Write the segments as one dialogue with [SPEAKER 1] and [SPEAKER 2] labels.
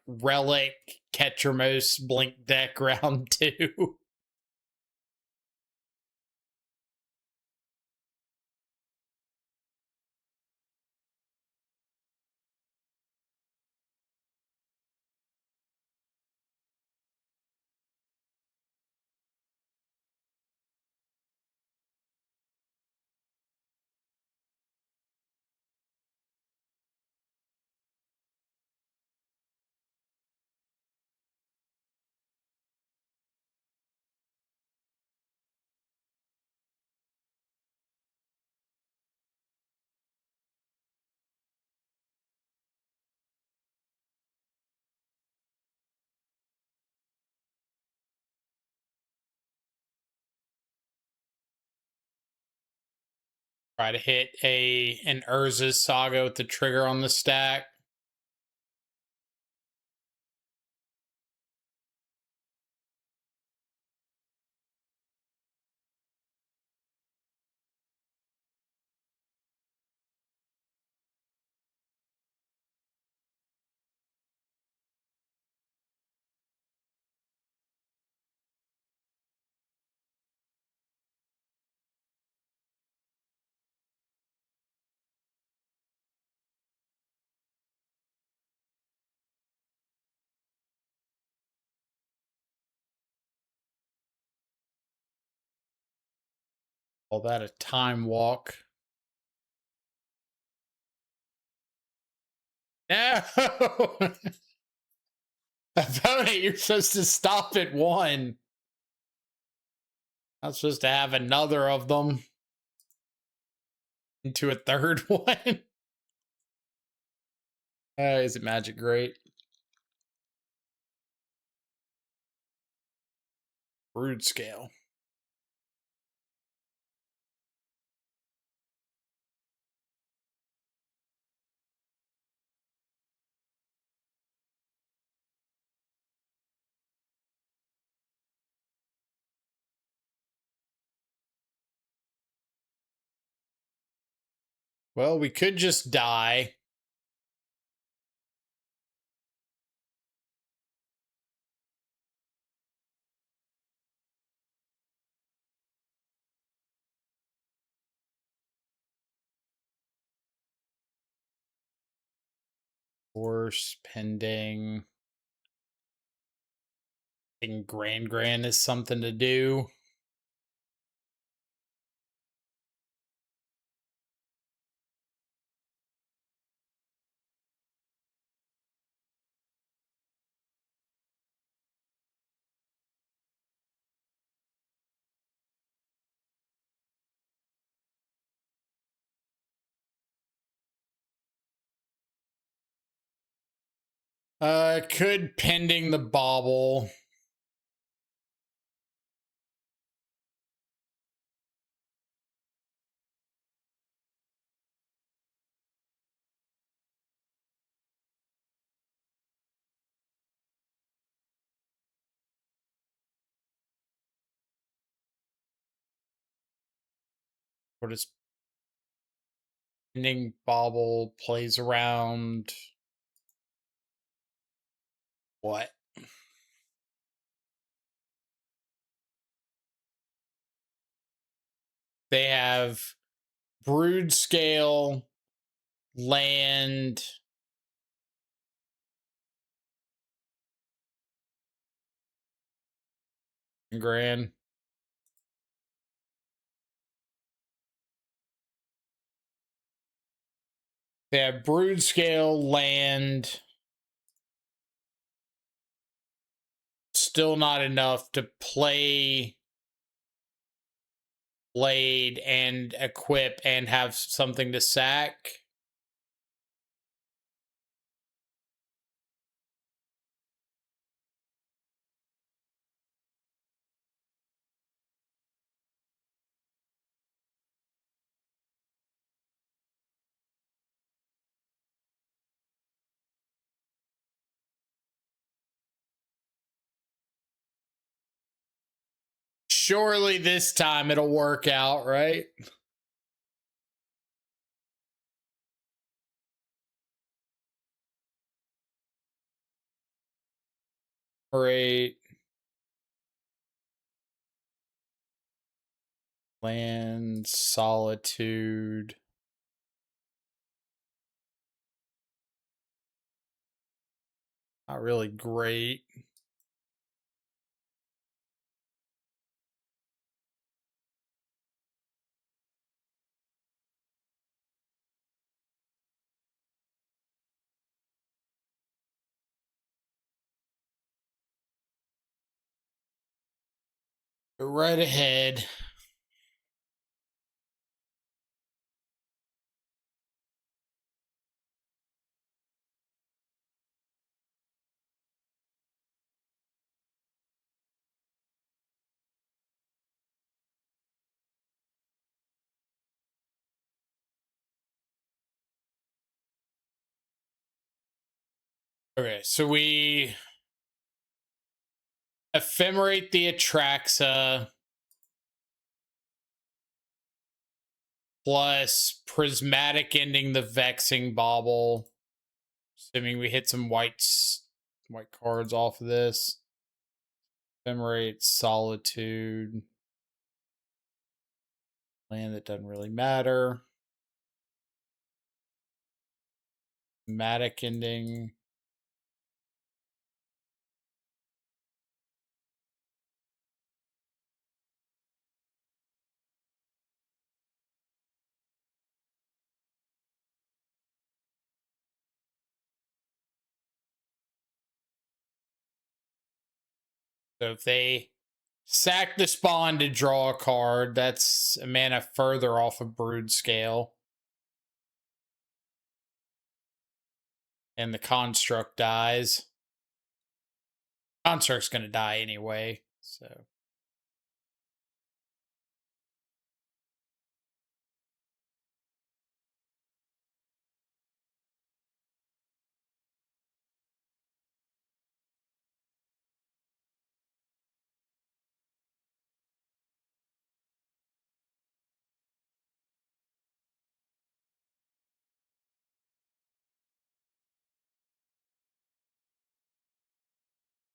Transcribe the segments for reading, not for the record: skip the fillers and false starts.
[SPEAKER 1] Relic, Ketramos, Blink deck round 2. Try to hit an Urza's Saga with the trigger on the stack. Call that a time walk. No! Opponent, you're supposed to stop at 1. Not supposed to have another of them into a third one. Is it Magic Great? Broodscale. Well, we could just die. Force pending. I think Gran is something to do. Could pending the bauble. What is pending bauble plays around? What? They have Broodscale, land, Gran. They have Broodscale, land. Still not enough to play Blade and equip and have something to sack. Surely this time it'll work out, right? Ephemerate. Land, Solitude. Not really great. Go right ahead. Okay, so we ephemerate the Atraxa plus prismatic ending the Vexing Bauble. Assuming we hit some white cards off of this. Ephemerate, Solitude. Land that doesn't really matter. Prismatic ending. So if they sack the spawn to draw a card, that's a mana further off of Broodscale. And the construct dies. Construct's going to die anyway, so.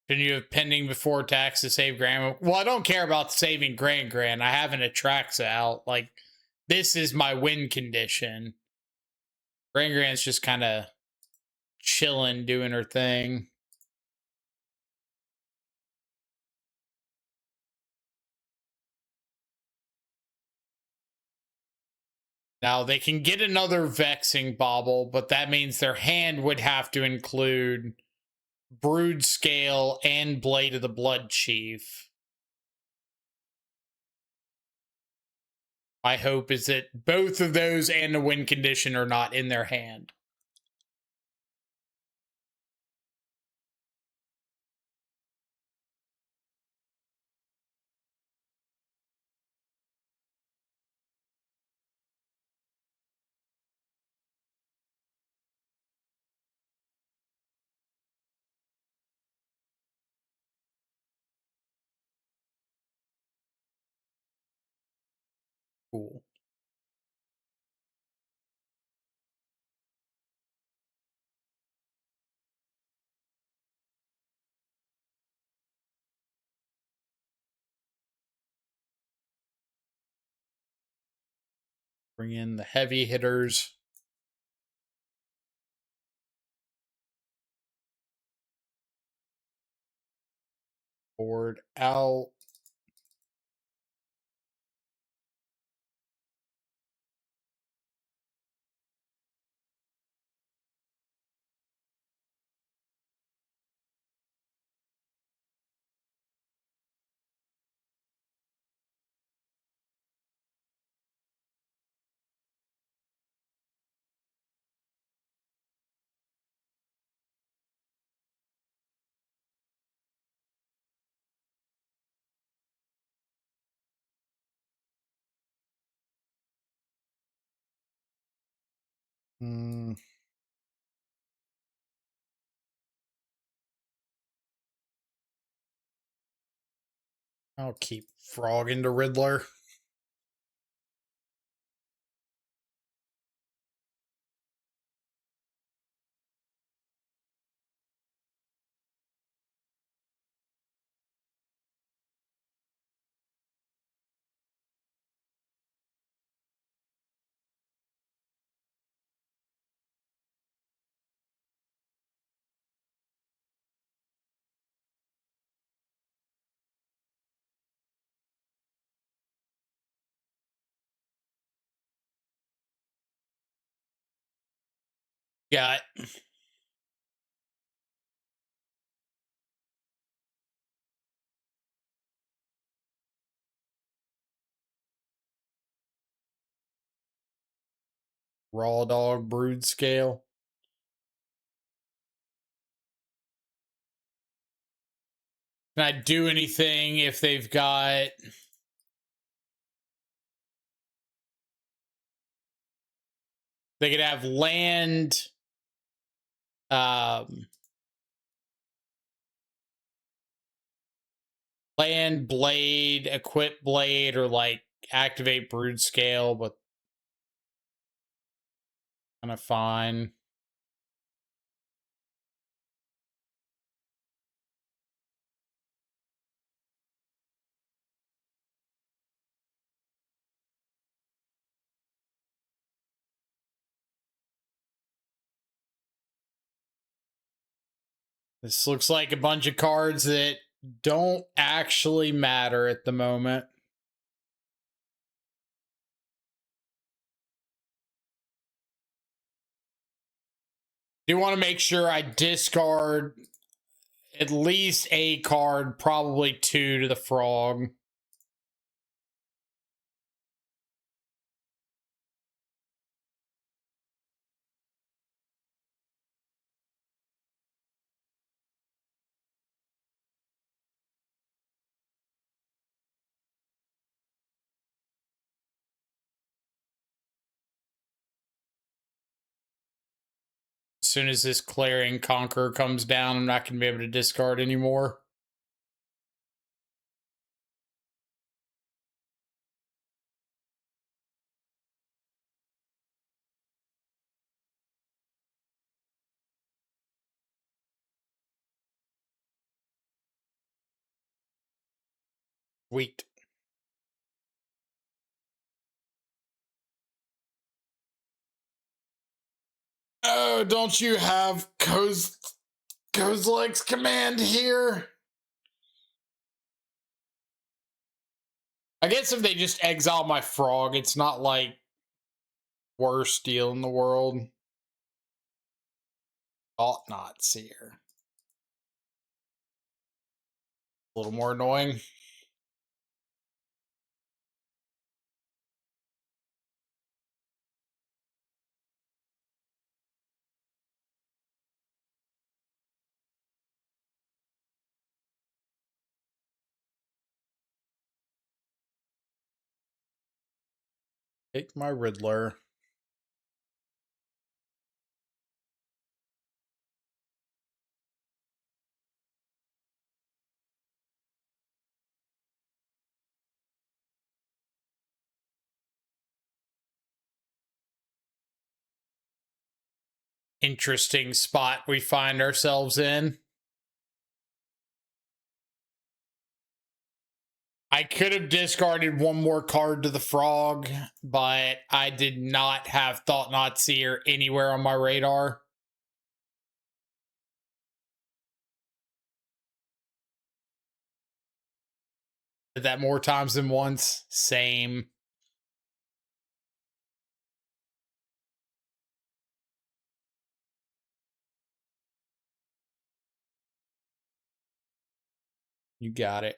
[SPEAKER 1] Shouldn't you have pending before tax to save Gran? Well, I don't care about saving Gran. I have an Atraxa out. Like, this is my win condition. Gran's just kind of chilling, doing her thing. Now, they can get another Vexing Bauble, but that means their hand would have to include Broodscale and Blade of the Blood Chief. My hope is that both of those and the win condition are not in their hand. Cool. Bring in the heavy hitters. Board out. I'll keep Frog into Riddler. Got it. Raw dog brood scale. Can I do anything if they've got... They could have land... land, blade, equip blade, or like activate brood scale, but kind of fine. This looks like a bunch of cards that don't actually matter at the moment. Do want to make sure I discard at least a card, probably 2 to the frog. As soon as this Clarion Conqueror comes down, I'm not going to be able to discard anymore. Sweet. Oh, don't you have Kozilek's command here? I guess if they just exile my frog, it's not like worst deal in the world. Ought not seer. A little more annoying. Take my Riddler. Interesting spot we find ourselves in. I could have discarded one more card to the frog, but I did not have Thought Not Seer anywhere on my radar. Did that more times than once. Same. You got it.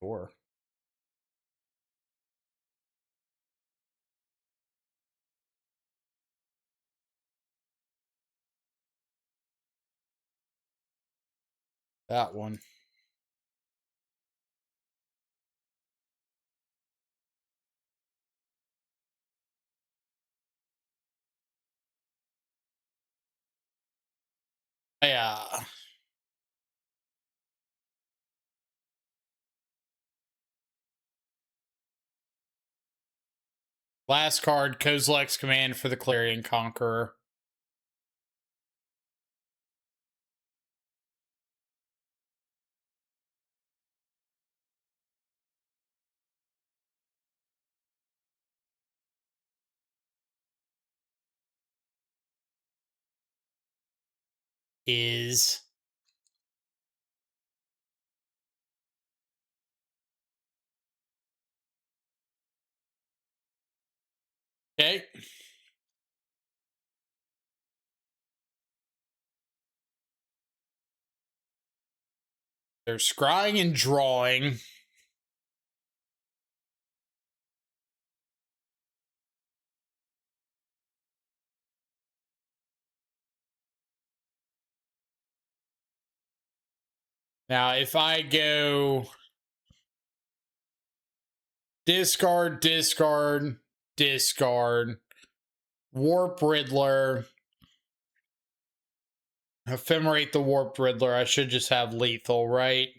[SPEAKER 1] Sure. That one. Yeah. Last card, Kozilek's command for the Clarion Conqueror. Is Okay. They're scrying and drawing. Now, if I go discard, discard, discard, Warp Riddler, ephemerate the Warp Riddler, I should just have lethal, right?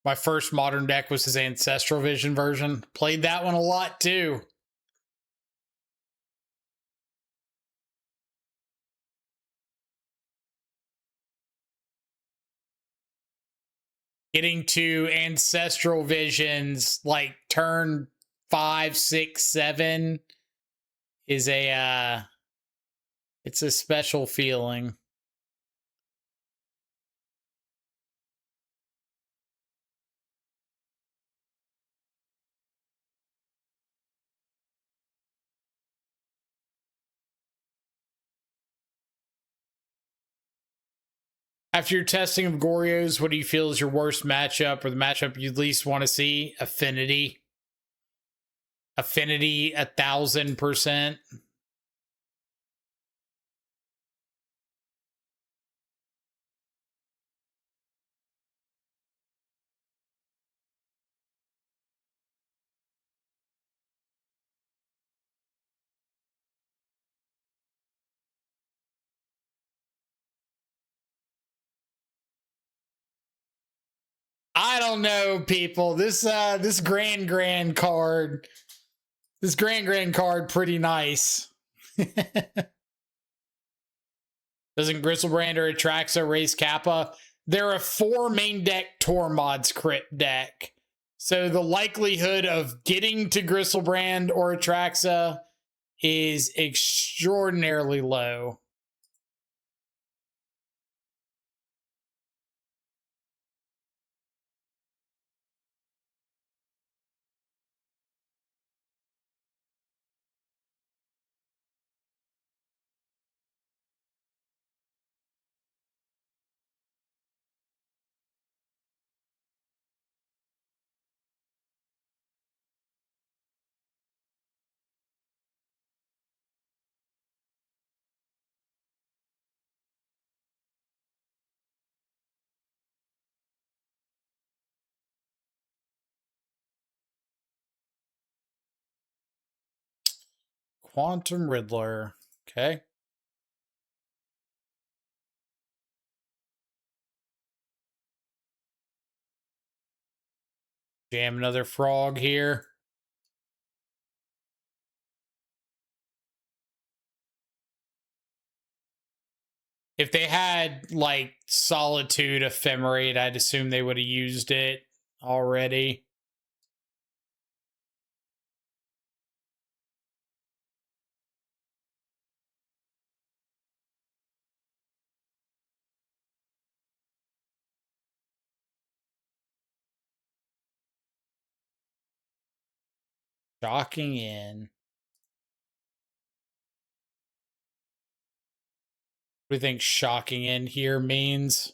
[SPEAKER 1] My first modern deck was his Ancestral Vision version. Played that one a lot too. Getting to Ancestral Visions like turn 5, 6, 7 is it's a special feeling. After your testing of Goryos, what do you feel is your worst matchup or the matchup you'd least want to see? Affinity. Affinity 1,000%. I don't know, people. This Gran card, this Gran card, pretty nice. Doesn't Grisel-Gran or Atraxa raise Kappa? They're a 4 main deck Tormod's crit deck. So the likelihood of getting to Grisel-Gran or Atraxa is extraordinarily low. Quantum Riddler. Okay. Jam another frog here. If they had, like, Solitude Ephemerate, I'd assume they would have used it already. Shocking in. What do you think shocking in here means?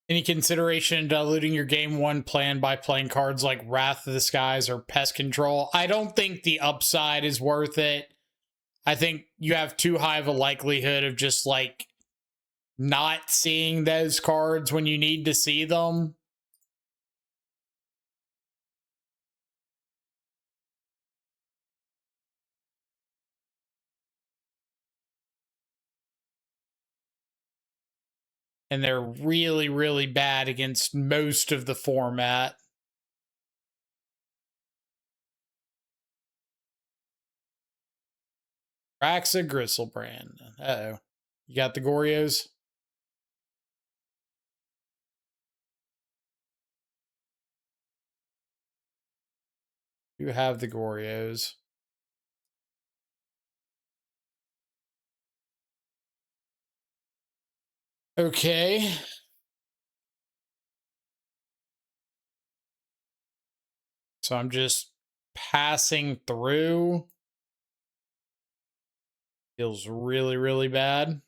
[SPEAKER 1] Any consideration in diluting your game one plan by playing cards like Wrath of the Skies or Pest Control? I don't think the upside is worth it. I think you have too high of a likelihood of just like not seeing those cards when you need to see them. And they're really, really bad against most of the format. Raxa Grisel-Gran. Uh-oh. You got the Goryos? You have the Goryos. Okay. So I'm just passing through. Feels really, really bad.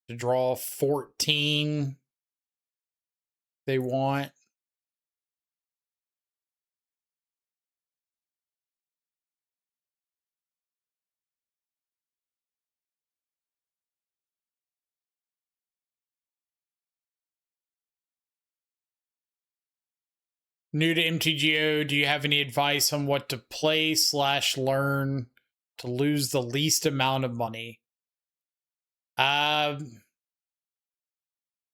[SPEAKER 1] To draw 14 they want. New to MTGO, do you have any advice on what to play / learn to lose the least amount of money?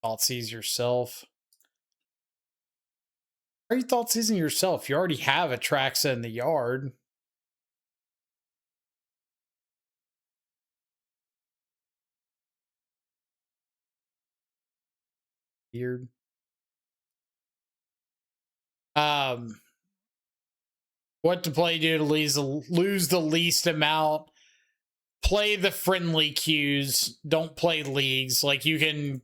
[SPEAKER 1] Thoughtseize yourself. Why are you thoughtseizing yourself? You already have a Traxa in the yard. Weird. What to play do to lose the least amount? Play the friendly queues. Don't play leagues. Like, you can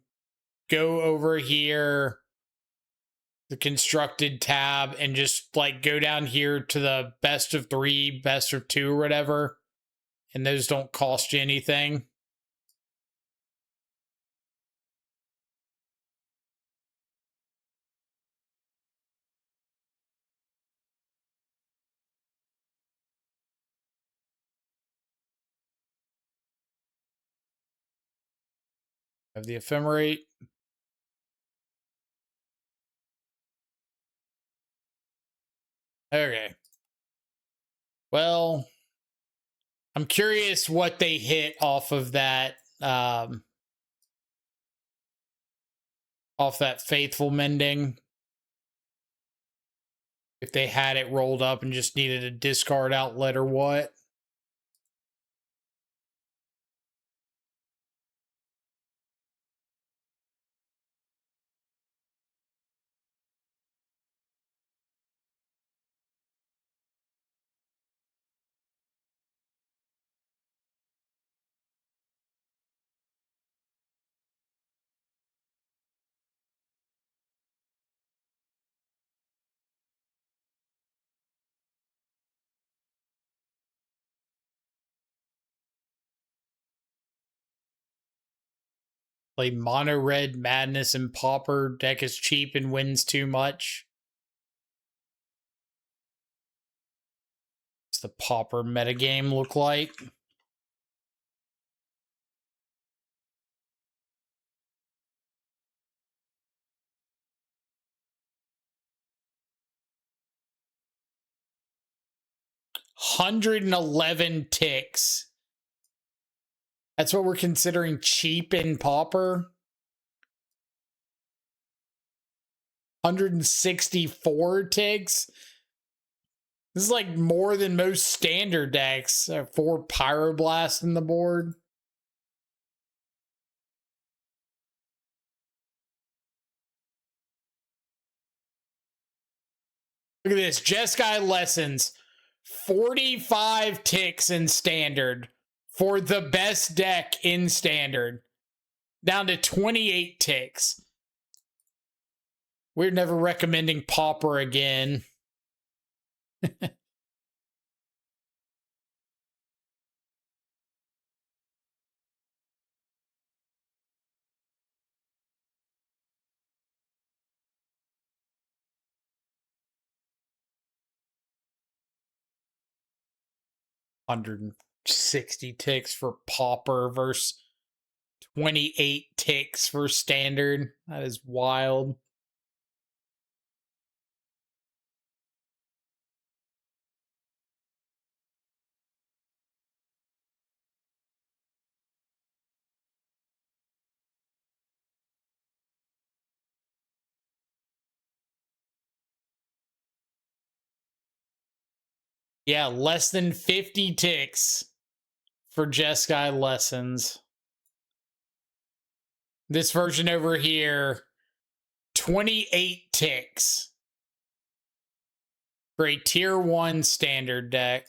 [SPEAKER 1] go over here, the constructed tab, and just like go down here to the best of 3, best of 2, or whatever. And those don't cost you anything. Have the ephemerate. Okay. Well, I'm curious what they hit off of that, off that faithful mending. If they had it rolled up and just needed a discard outlet or what. Play mono red Madness and Pauper. Deck is cheap and wins too much. What's the Pauper metagame look like? $111 ticks. That's what we're considering cheap in Pauper. 164 ticks. This is like more than most standard decks. 4 Pyroblast in the board. Look at this. Jeskai Lessons. 45 ticks in standard for the best deck in standard. Down to 28 ticks. We're never recommending Pauper again. 160 ticks for Pauper versus 28 ticks for Standard. That is wild. Yeah, less than 50 ticks for Jeskai Lessons. This version over here, 28 ticks for a tier 1 standard deck.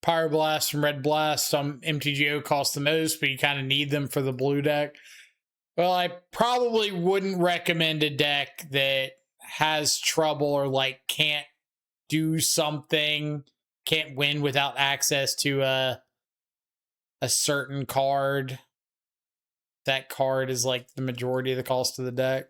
[SPEAKER 1] Pyroblast and Red Blast, some MTGO cost the most, but you kind of need them for the blue deck. Well, I probably wouldn't recommend a deck that has trouble or like can't do something, can't win without access to a certain card. That card is like the majority of the cost of the deck.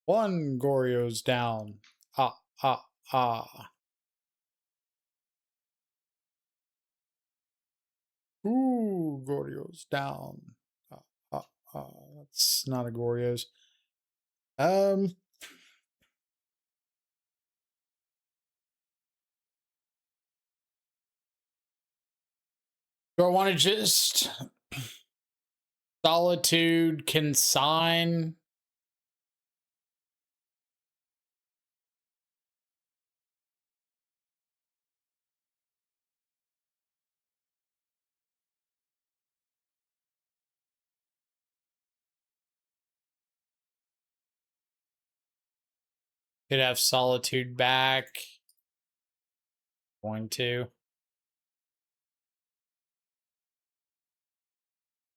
[SPEAKER 1] One Goryo's down. Ooh, Goryo's down. That's not a Goryo's. Do I want to just Solitude Consign? Could have Solitude back. Going to.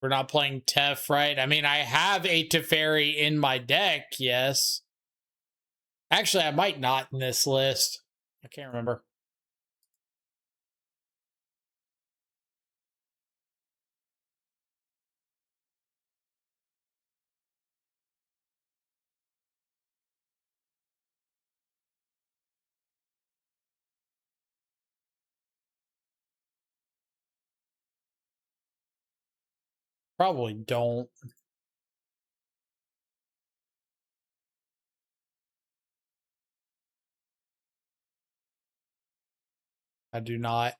[SPEAKER 1] We're not playing Tef, right? I mean, I have a Teferi in my deck, yes. Actually, I might not in this list. I can't remember. Probably don't. I do not.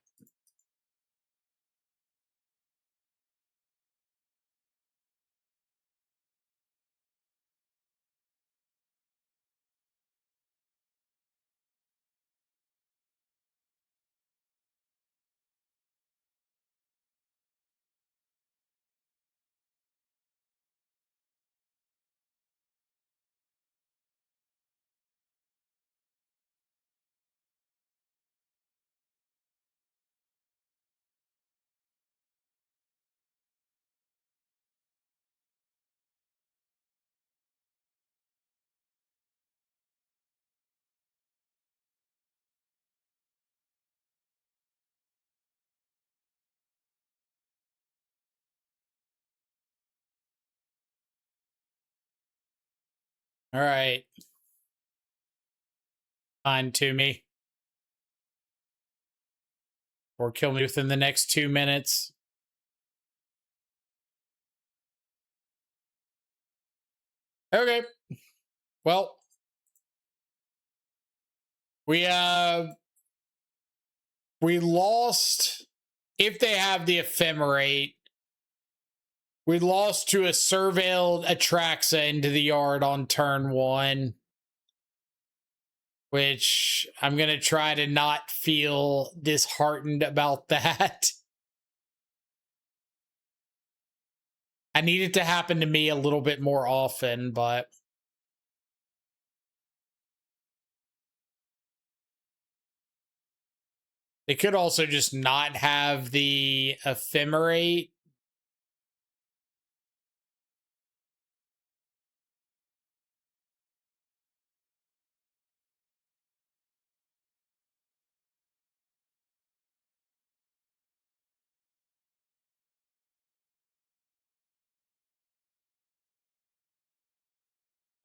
[SPEAKER 1] All right. Fine to me. Or kill me within the next 2 minutes. Okay. Well, we lost. If they have the ephemerate, we lost to a surveilled Atraxa into the yard on turn 1, which I'm going to try to not feel disheartened about that. I need it to happen to me a little bit more often, but they could also just not have the ephemerate.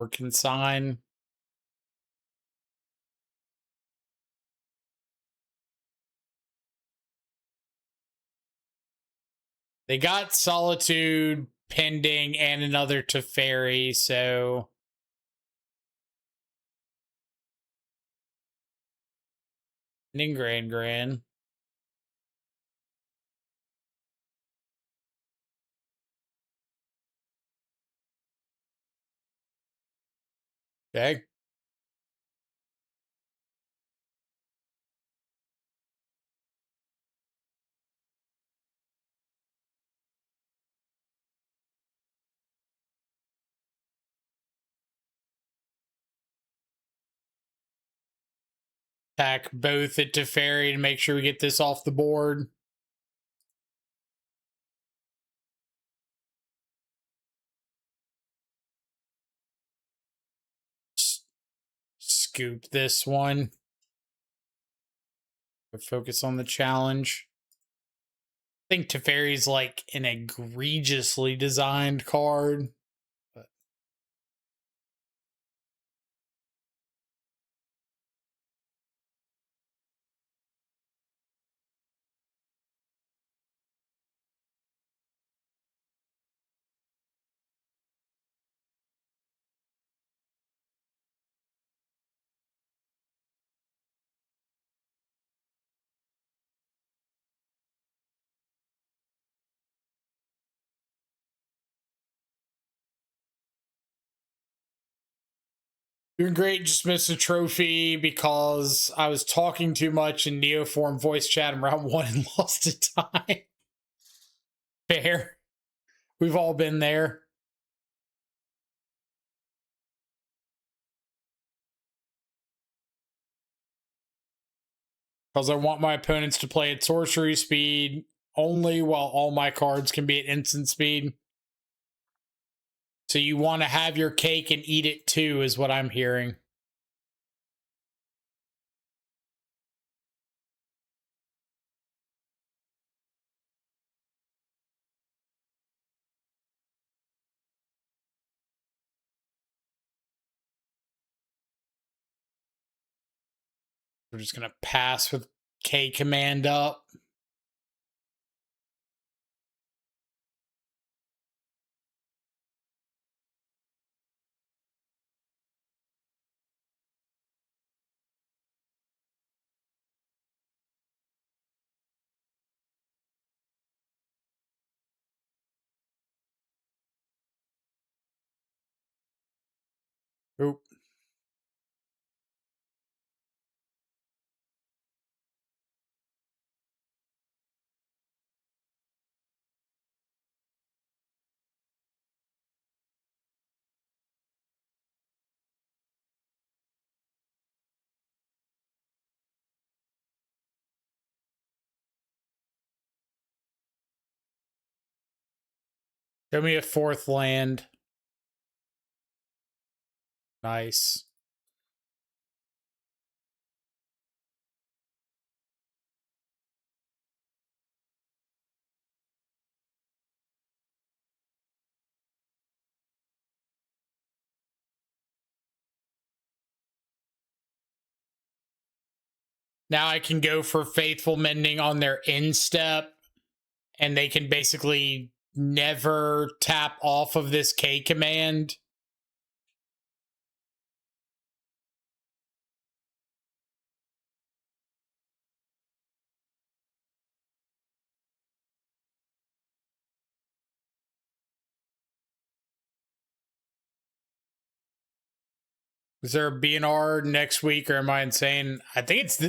[SPEAKER 1] Or consign. They got Solitude pending and another Teferi, so pending Gran. Okay. Attack both at Teferi to make sure we get this off the board. Scoop this one. Focus on the challenge. I think Teferi's like an egregiously designed card. But doing great, just missed a trophy because I was talking too much in Neoform voice chat in round 1 and lost to time. Fair. We've all been there. Because I want my opponents to play at sorcery speed only while all my cards can be at instant speed. So you want to have your cake and eat it too, is what I'm hearing. We're just going to pass with K command up. Oop. Show me a 4th land. Nice. Now I can go for Faithful Mending on their instep, and they can basically never tap off of this K command. Is there a BNR next week, or am I insane? I think it's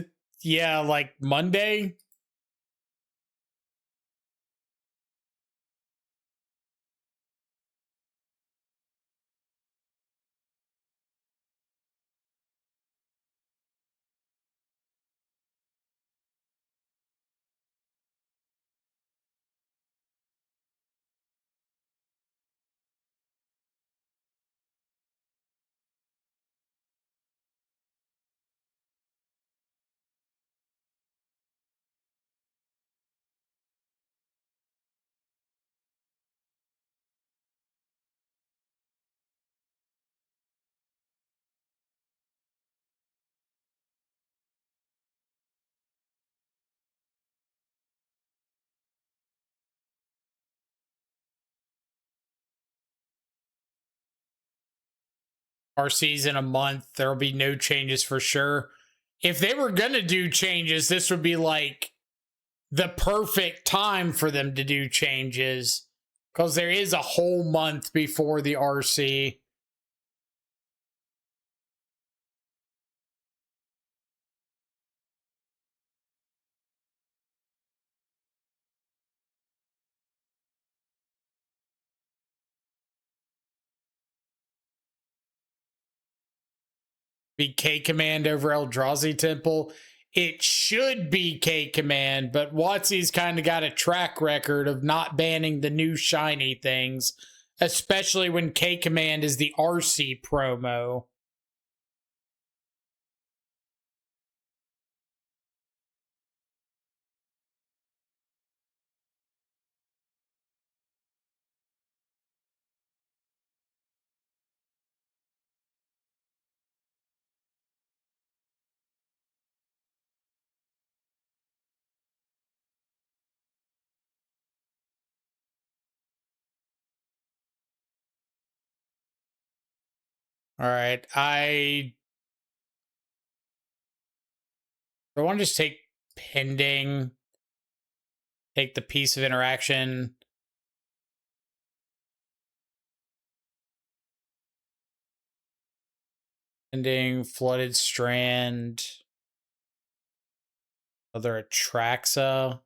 [SPEAKER 1] like Monday. RC's in a month. There'll be no changes for sure. If they were going to do changes, this would be like the perfect time for them to do changes, because there is a whole month before the RC. Be K Command over Eldrazi Temple. It should be K Command, but WotC's kind of got a track record of not banning the new shiny things, especially when K Command is the RC promo. All right, I want to just take pending, take the piece of interaction. Pending, Flooded Strand, other Atraxa.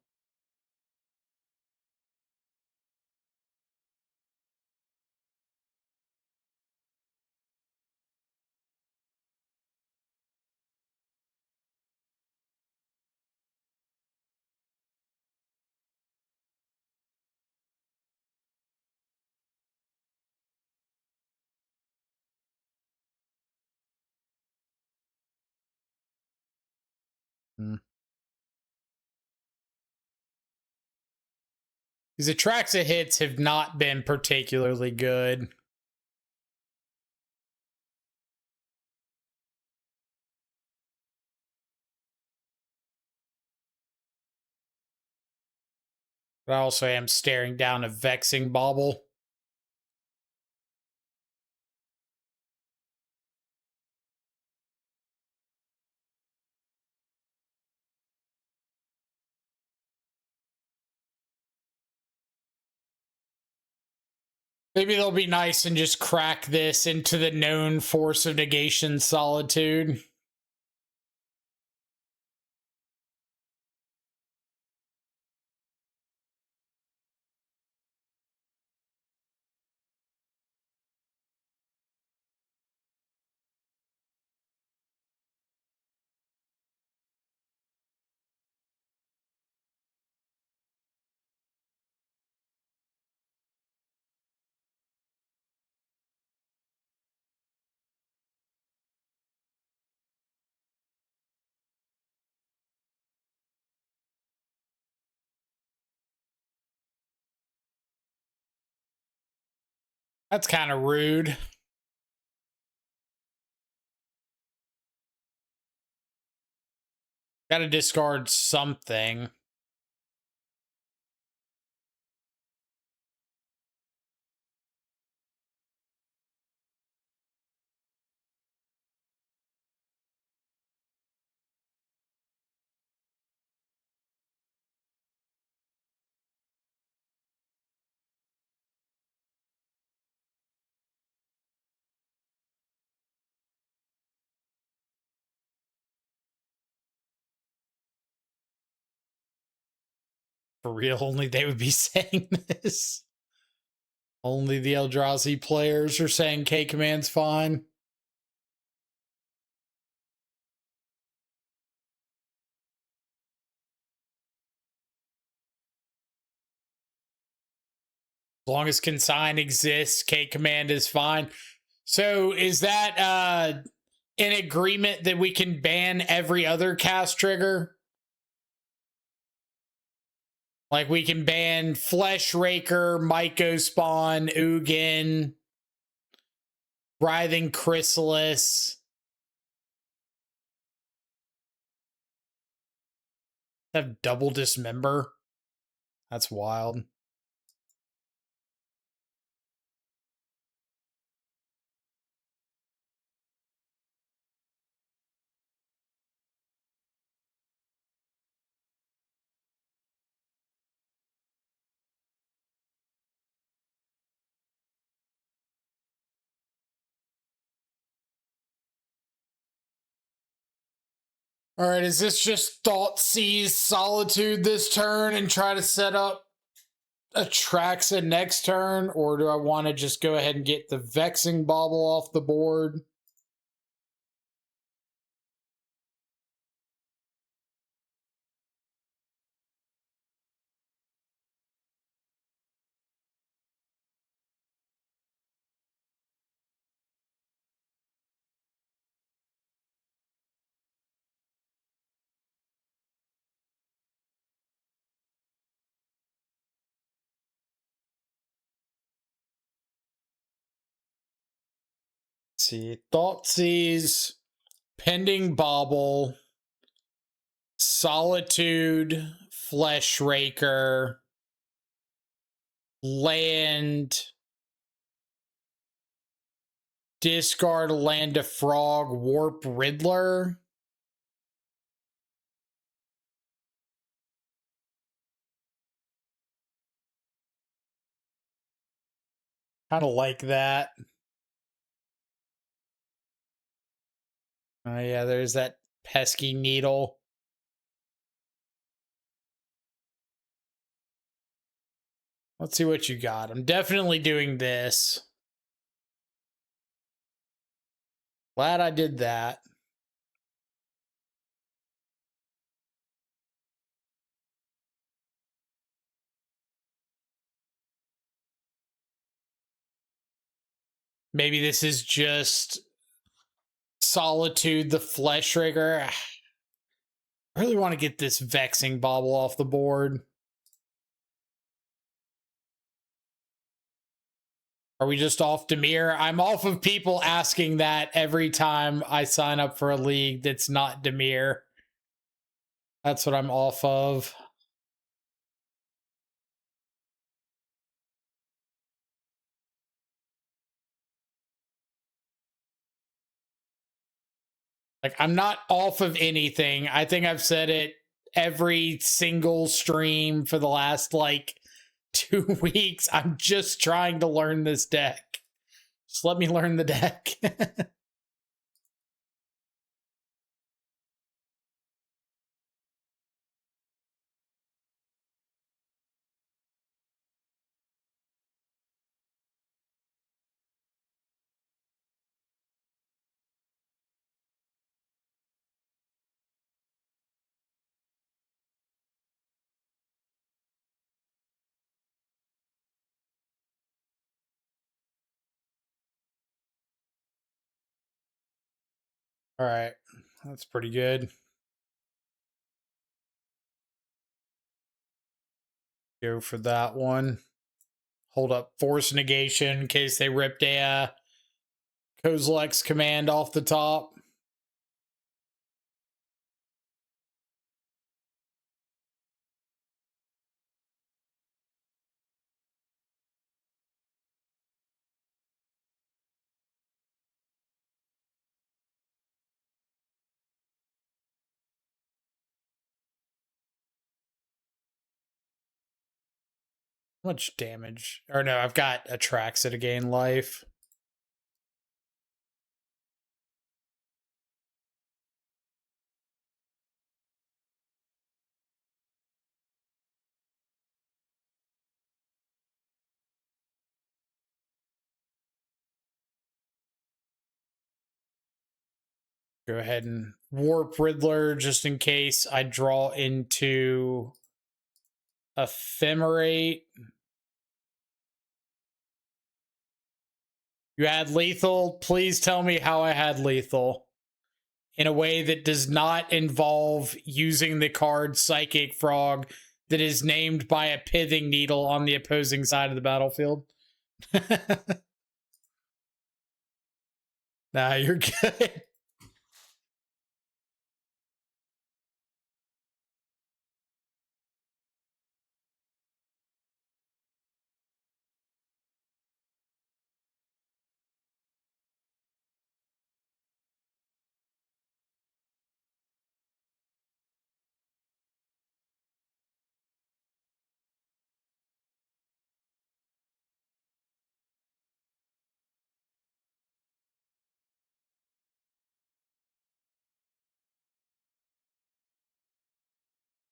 [SPEAKER 1] These Atraxa hits have not been particularly good. But I also am staring down a Vexing Bauble. Maybe they'll be nice and just crack this into the known Force of Negation Solitude. That's kind of rude. Gotta discard something. For real, only they would be saying this. Only the Eldrazi players are saying K command's fine. As long as consign exists, K command is fine. So is that an agreement that we can ban every other cast trigger? Like we can ban Flesh Raker, Myco Spawn, Ugin, Writhing Chrysalis. Have double dismember. That's wild. All right, is this just Thoughtseize Solitude this turn and try to set up Atraxa next turn? Or do I want to just go ahead and get the Vexing Bauble off the board? Let's see, Thoughtseize, Pending Bauble, Solitude, Flesh Raker, land, discard land to frog, warp Riddler. Kind of like that. Oh yeah, there's that pesky needle. Let's see what you got. I'm definitely doing this. Glad I did that. Maybe this is just Solitude, the Flesh Rigger. I really want to get this Vexing Bauble off the board. Are we just off Dimir? I'm off of people asking that every time I sign up for a league that's not Dimir. That's what I'm off of. Like, I'm not off of anything. I think I've said it every single stream for the last, like, 2 weeks. I'm just trying to learn this deck. Just let me learn the deck. All right. That's pretty good. Go for that one. Hold up Force Negation in case they ripped a Kozilek's command off the top. How much damage? Or no, I've got Atraxa to gain life. Go ahead and warp Riddler just in case I draw into Ephemerate. You had lethal. Please tell me how I had lethal in a way that does not involve using the card Psychic Frog that is named by a pithing needle on the opposing side of the battlefield. Nah, you're good.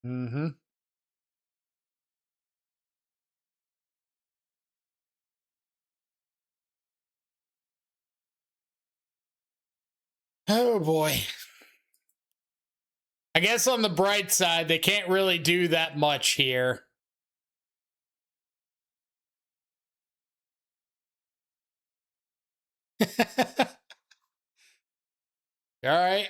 [SPEAKER 1] Mm-hmm. Oh boy. I guess on the bright side, they can't really do that much here. All right.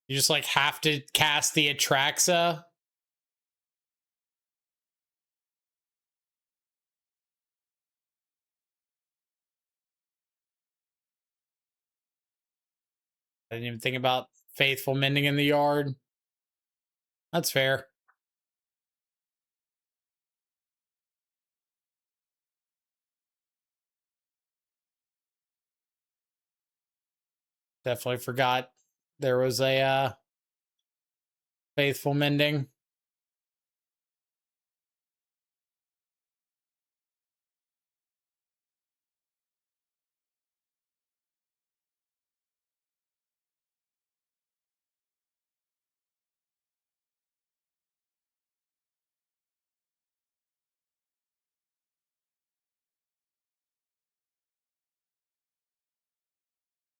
[SPEAKER 1] You just like have to cast the Atraxa. I didn't even think about Faithful Mending in the yard. That's fair. Definitely forgot there was a Faithful Mending.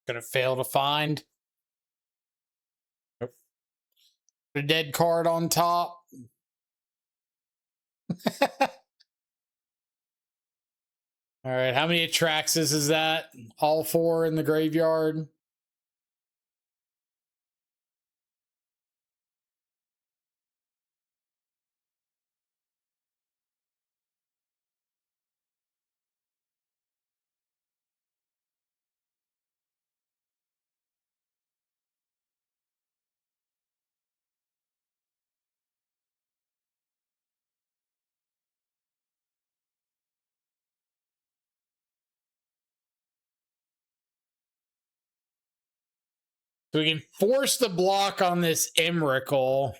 [SPEAKER 1] Gonna fail to find. Nope. A dead card on top. All right, how many Atraxas is that? All 4 in the graveyard. So we can force the block on this Emrakul.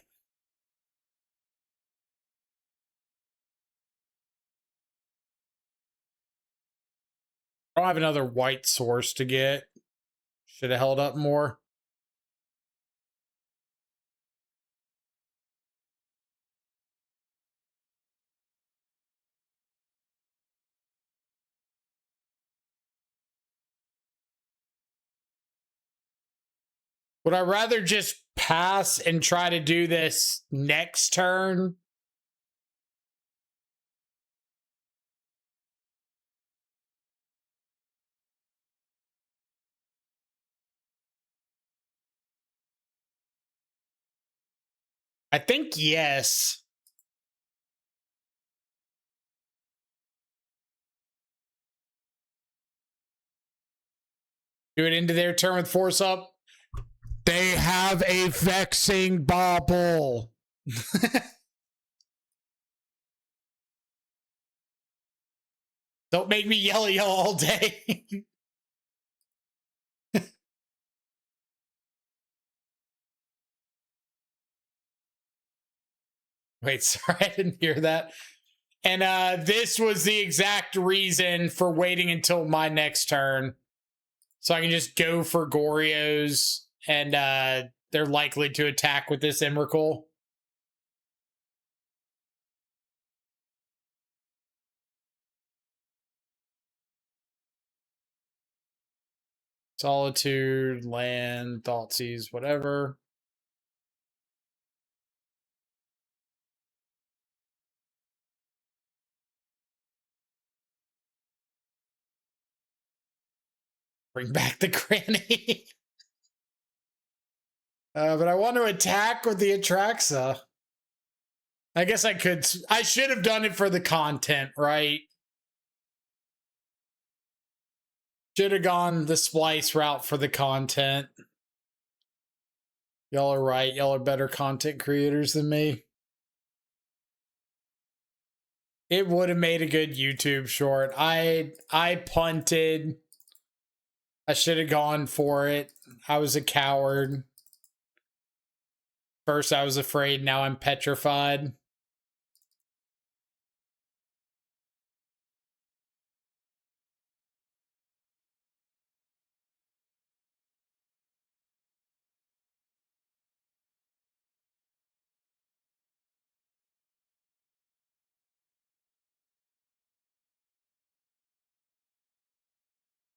[SPEAKER 1] I don't have another white source to get. Should have held up more. Would I rather just pass and try to do this next turn? I think yes. Do it into their turn with force up. They have a vexing bauble. Don't make me yell at y'all all day. Wait, sorry, I didn't hear that. And this was the exact reason for waiting until my next turn. So I can just go for Goryos, and they're likely to attack with this Emrakul. Solitude, land, Thoughtseize, whatever. Bring back the granny. But I want to attack with the Atraxa. I guess I could. I should have done it for the content, right? Should have gone the splice route for the content. Y'all are right. Y'all are better content creators than me. It would have made a good YouTube short. I punted. I should have gone for it. I was a coward. First I was afraid, now I'm petrified.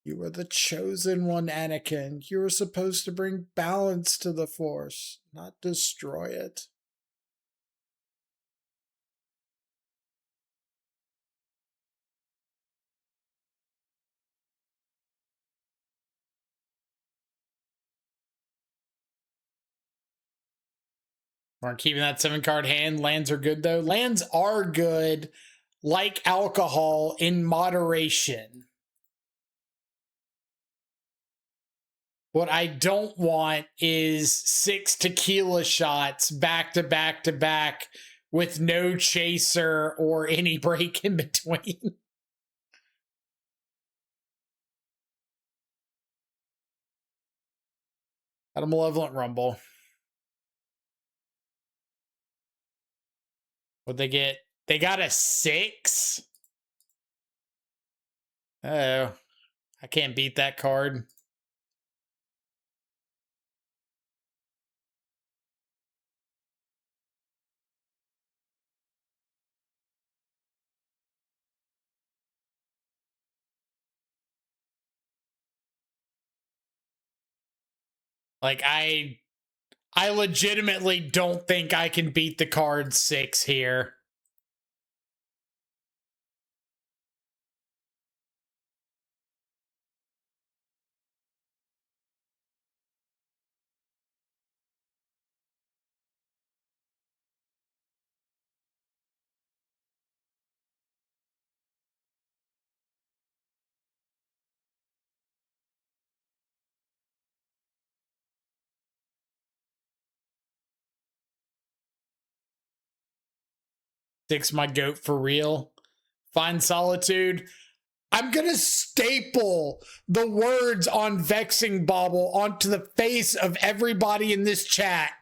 [SPEAKER 1] You were the chosen one, Anakin. You were supposed to bring balance to the Force, not destroy it. We're keeping that 7-card hand. Lands are good, though. Lands are good, like alcohol, in moderation. What I don't want is 6 tequila shots back to back to back with no chaser or any break in between. Got a Malevolent Rumble. What'd they get? They got a 6? Oh, I can't beat that card. Like, I legitimately don't think I can beat the card 6 here. Six my goat for real. Find Solitude. I'm going to staple the words on Vexing Bauble onto the face of everybody in this chat.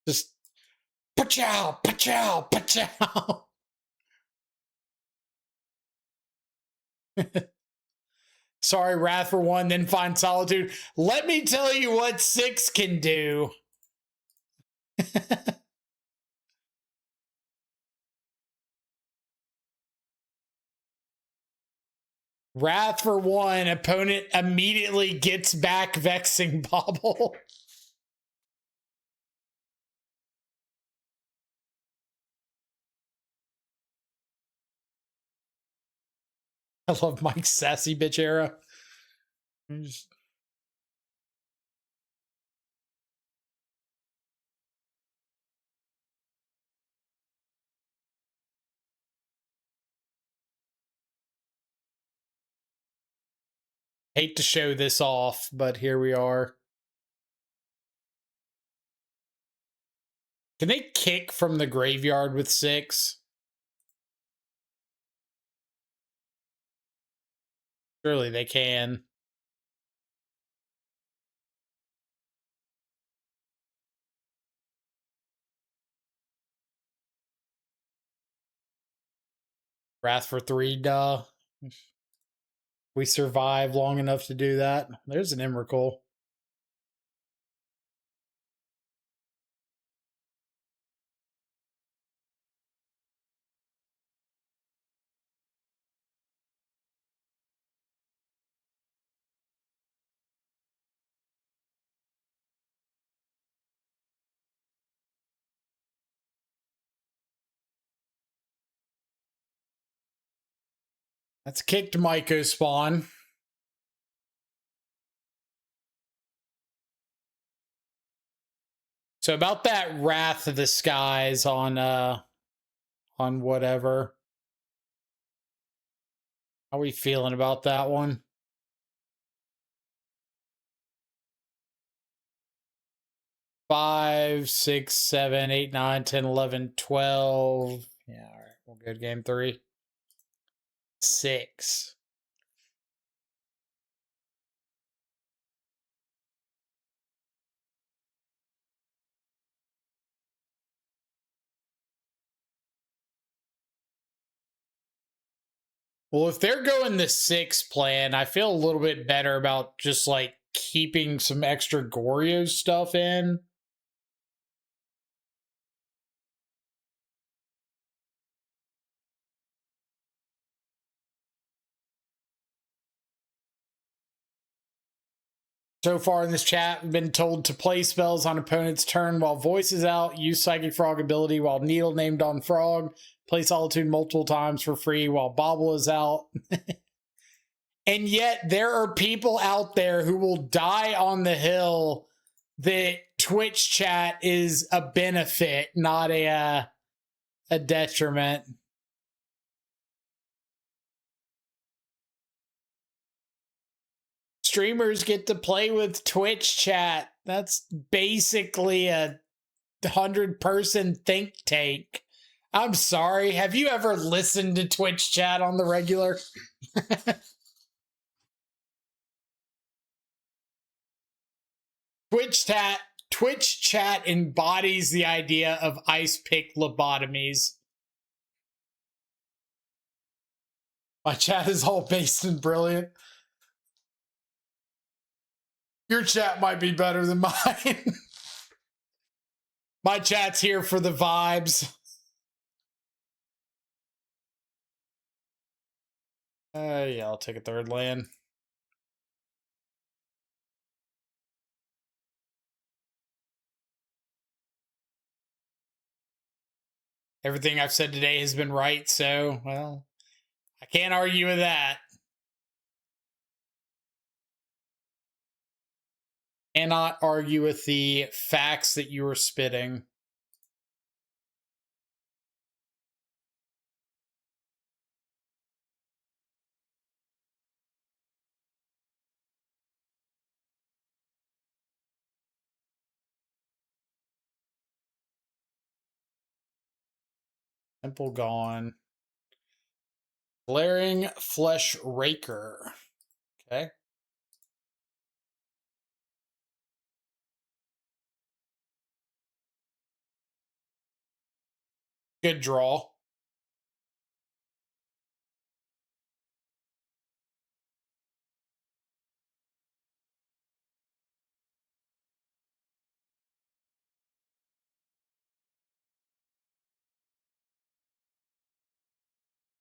[SPEAKER 1] Just pa-chow, pa-chow, pa-chow. Sorry, Wrath for 1, then find Solitude. Let me tell you what 6 can do. Wrath for 1, opponent immediately gets back Vexing Bauble. I love Mike's sassy bitch era. Hate to show this off, but here we are. Can they kick from the graveyard with 6? Surely they can. Wrath for 3, duh. We survive long enough to do that. There's an Emrakul. That's kicked Myco spawn. So about that Wrath of the Skies on whatever. How are we feeling about that one? Five, 6, 7, 8, 9, 10, 11, 12. Yeah, all right. We'll go to game 3. 6. Well, if they're going the 6 plan, I feel a little bit better about just like keeping some extra Goryo stuff in. So far in this chat, we've been told to play spells on opponent's turn while Voice is out, use Psychic Frog ability while Needle named on Frog, play Solitude multiple times for free while Bobble is out. And yet there are people out there who will die on the hill that Twitch chat is a benefit, not a detriment. Streamers get to play with Twitch chat. That's basically a 100-person think tank. I'm sorry. Have you ever listened to Twitch chat on the regular? Twitch chat embodies the idea of ice pick lobotomies. My chat is all based and brilliant. Your chat might be better than mine. My chat's here for the vibes. Yeah, I'll take a 3rd land. Everything I've said today has been right, so, well, I can't argue with that. Cannot argue with the facts that you were spitting. Temple gone. Glaring Flesh Raker. Okay. Good draw.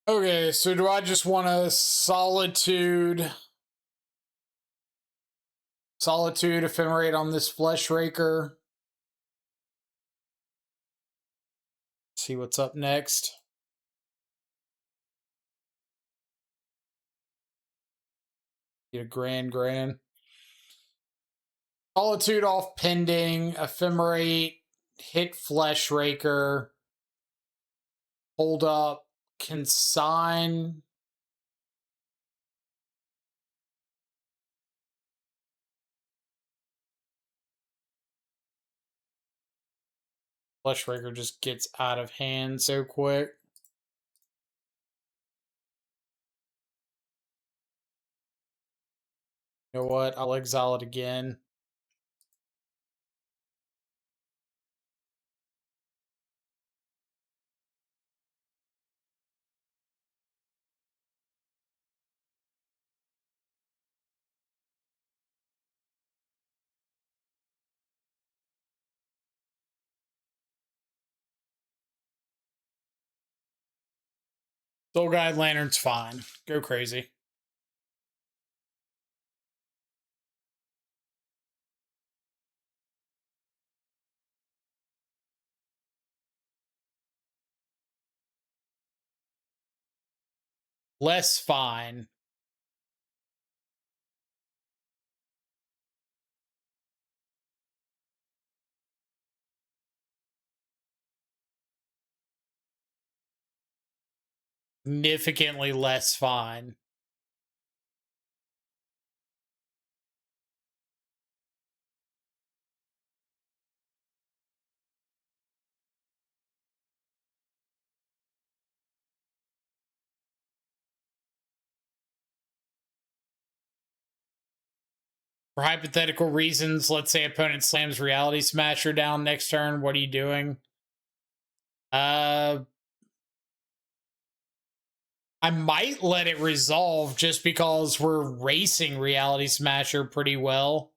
[SPEAKER 1] Okay, so do I just want to Solitude Ephemerate on this Flesh Raker? See what's up next. Get a grand. Solitude off pending, Ephemerate, hit Flesh Raker, hold up, consign. Flesh Raker just gets out of hand so quick. You know what? I'll exile it again. Soul Guide Lantern's fine. Go crazy. Less fine. Significantly less fine. For hypothetical reasons, let's say opponent slams Reality Smasher down next turn. What are you doing? I might let it resolve just because we're racing Reality Smasher pretty well.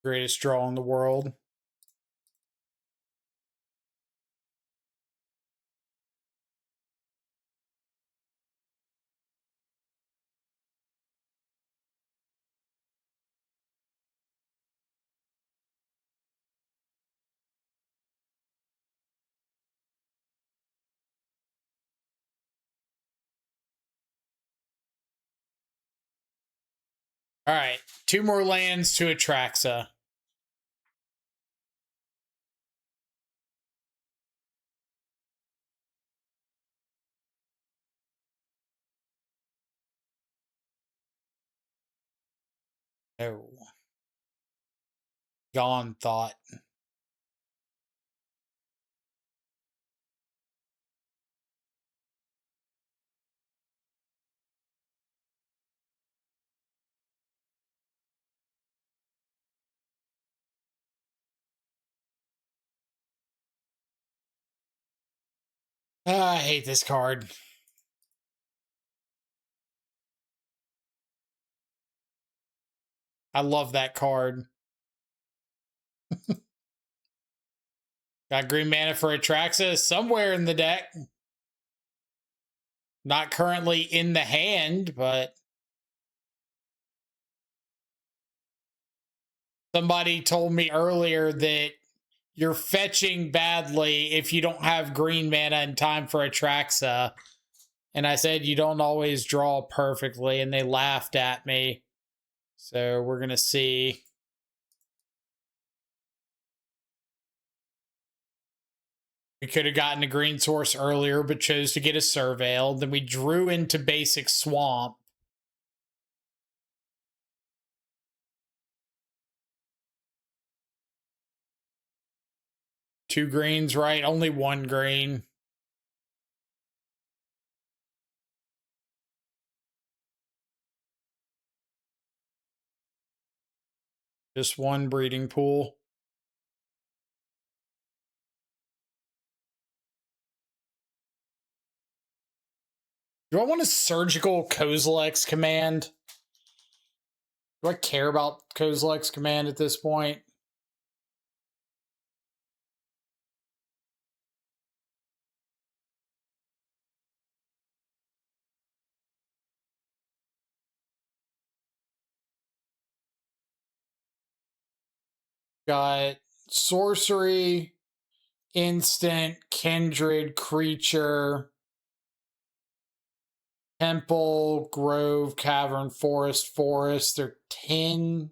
[SPEAKER 1] Greatest draw in the world. All right, 2 more lands to Atraxa. Oh. Gone thought. I hate this card. I love that card. Got green mana for Atraxa somewhere in the deck. Not currently in the hand, but somebody told me earlier that you're fetching badly if you don't have green mana in time for Atraxa. And I said you don't always draw perfectly, and they laughed at me. So we're going to see. We could have gotten a green source earlier, but chose to get a Surveil. Then we drew into basic Swamp. Two greens, right? Only one green. Just one breeding pool. Do I want a surgical Kozilek's command? Do I care about Kozilek's command at this point? Got sorcery, instant, kindred, creature, temple, grove, cavern, forest, forest. They're 10.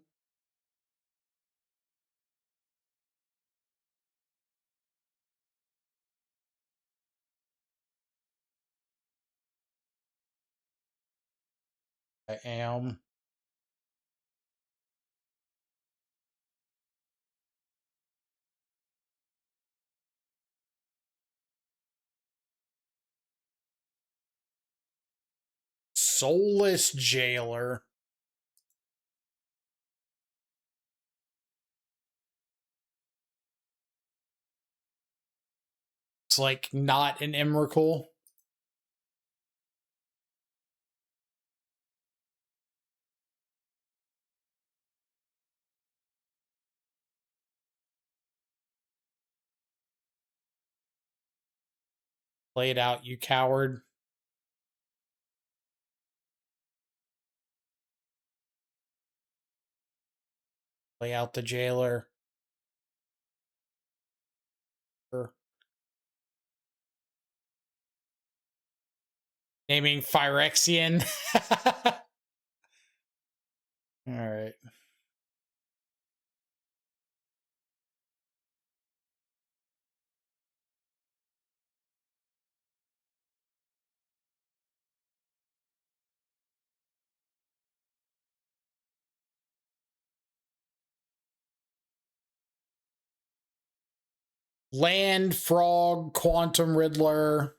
[SPEAKER 1] I am. Soulless Jailer. It's like not an Emrakul. Play it out, you coward. Play out the Jailer. Naming Phyrexian. All right. Land, Frog, Quantum Riddler.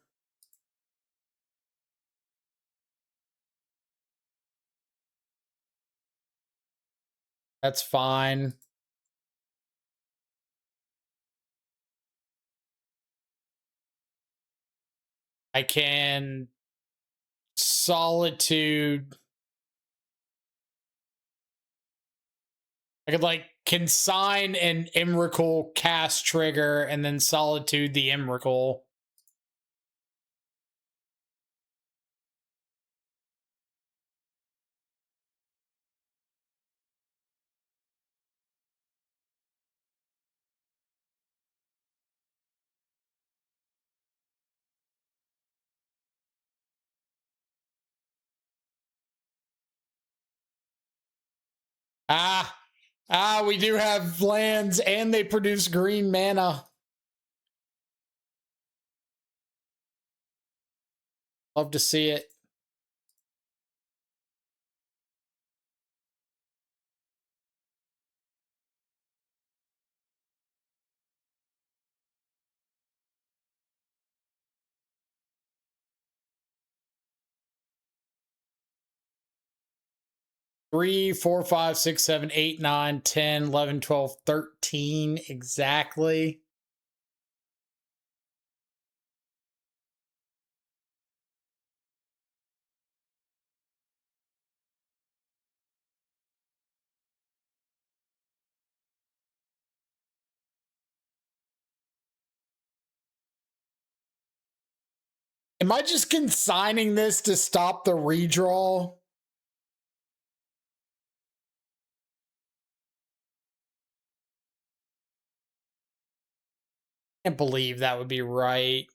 [SPEAKER 1] That's fine. I can Solitude. I could like consign an Emrakul cast trigger and then Solitude the Emrakul. We do have lands and they produce green mana. Love to see it. Three, 4, 5, 6, 7, 8, 9, 10, 11, 12, 13 exactly. Am I just consigning this to stop the redraw? I can't believe that would be right.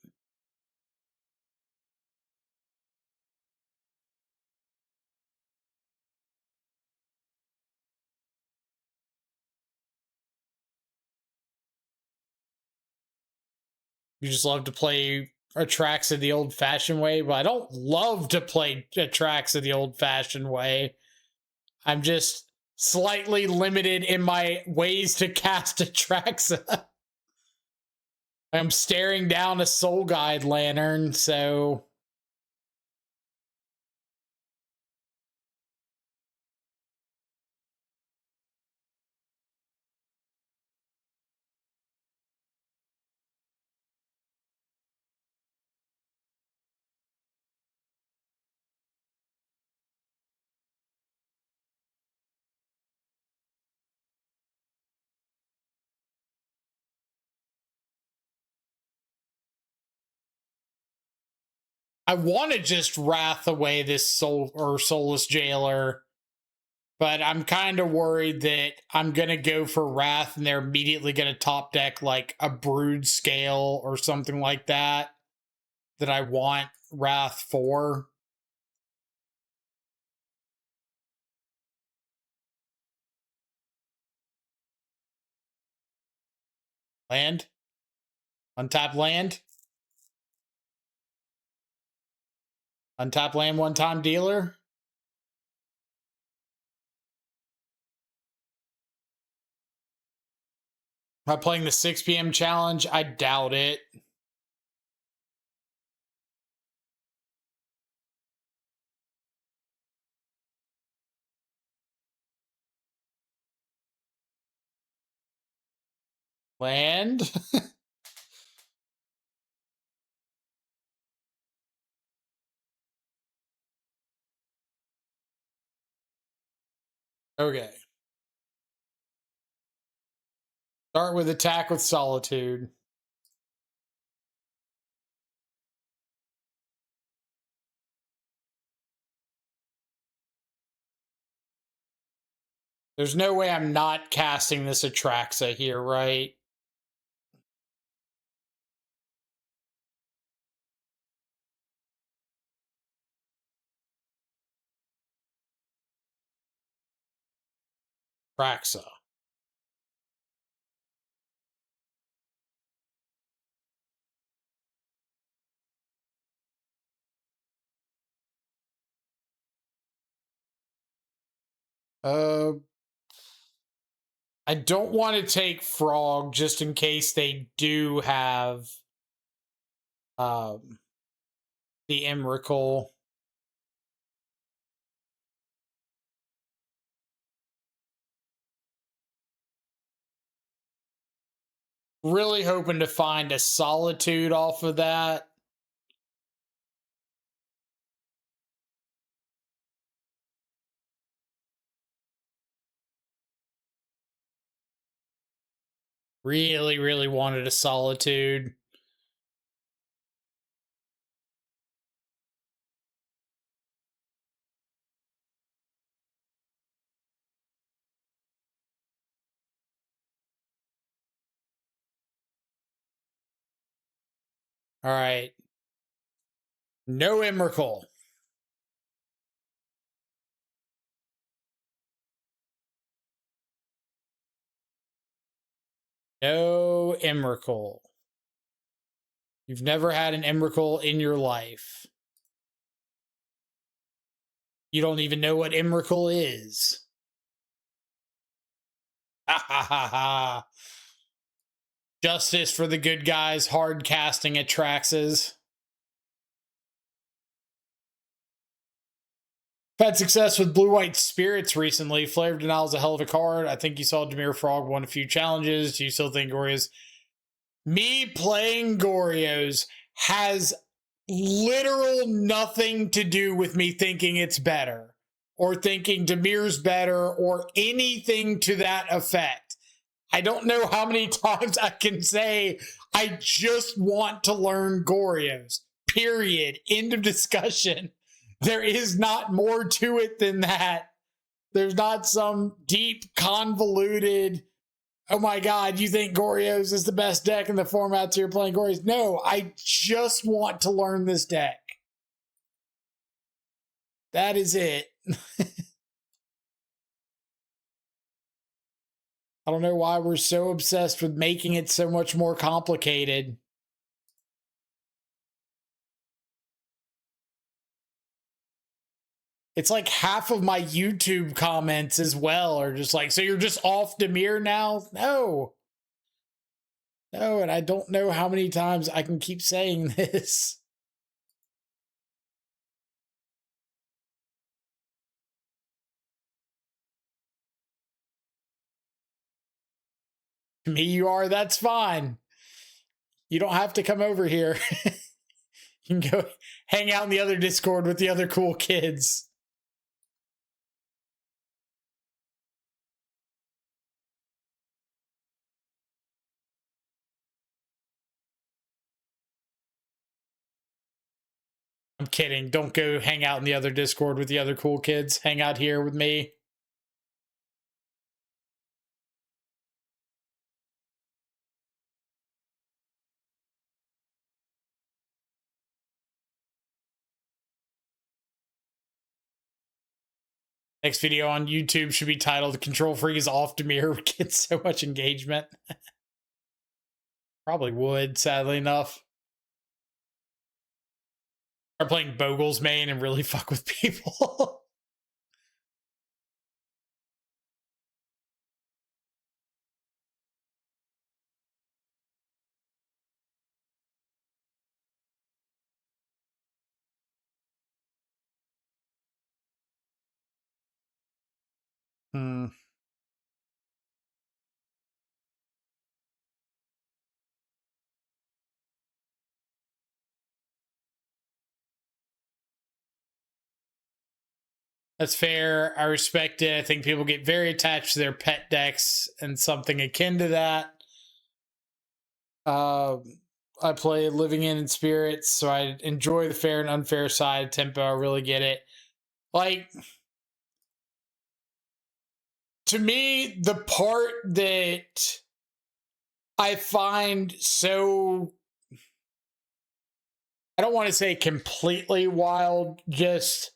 [SPEAKER 1] You just love to play Atraxa the old-fashioned way, but I don't love to play Atraxa the old-fashioned way. I'm just slightly limited in my ways to cast Atraxa. I'm staring down a Soul Guide Lantern, so... I want to just wrath away this Soulless Jailer, but I'm kind of worried that I'm going to go for wrath and they're immediately going to top deck like a Broodscale or something like that I want wrath for. Land? Untap land? Untap land one-time dealer? Am I playing the 6 p.m. challenge? I doubt it. Land. Okay. Start with attack with Solitude. There's no way I'm not casting this Atraxa here, right? Atraxa. I don't want to take Frog just in case they do have the Emrakul. Really hoping to find a Solitude off of that. Really, really wanted a Solitude. All right. No Emrakul. No Emrakul. You've never had an Emrakul in your life. You don't even know what Emrakul is. Ha ha ha ha. Justice for the good guys, hard casting Atraxas. Had success with Blue-White Spirits recently. Flavor Denial is a hell of a card. I think you saw Dimir Frog won a few challenges. Do you still think Goryo's? Me playing Goryo's has literal nothing to do with me thinking it's better or thinking Demir's better or anything to that effect. I don't know how many times I can say I just want to learn Goryo's. Period. End of discussion. There is not more to it than that. There's not some deep, convoluted, oh my God, you think Goryo's is the best deck in the format, so you're playing Goryo's. No, I just want to learn this deck. That is it. I don't know why we're so obsessed with making it so much more complicated. It's like half of my YouTube comments as well are just like, so you're just off Dimir now? No. No, and I don't know how many times I can keep saying this. Me, you are, that's fine. You don't have to come over here. You can go hang out in the other Discord with the other cool kids. I'm kidding. Don't go hang out in the other Discord with the other cool kids. Hang out here with me. Next video on YouTube should be titled Control Freak is off Dimir. We get so much engagement. Probably would, sadly enough. Start playing Bogle's main and really fuck with people. Hmm. That's fair. I respect it. I think people get very attached to their pet decks and something akin to that. I play Living in Spirits, so I enjoy the fair and unfair side of tempo. I really get it. Like, to me, the part that I find so, I don't want to say completely wild, just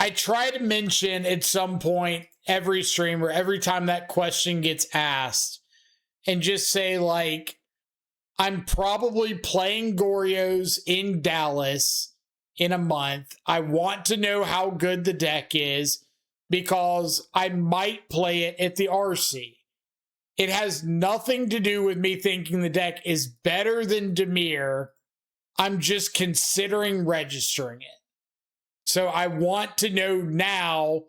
[SPEAKER 1] I try to mention at some point every stream or every time that question gets asked and just say, like, I'm probably playing Goryos in Dallas in a month. I want to know how good the deck is because I might play it at the RC. It has nothing to do with me thinking the deck is better than Dimir. I'm just considering registering it. So I want to know now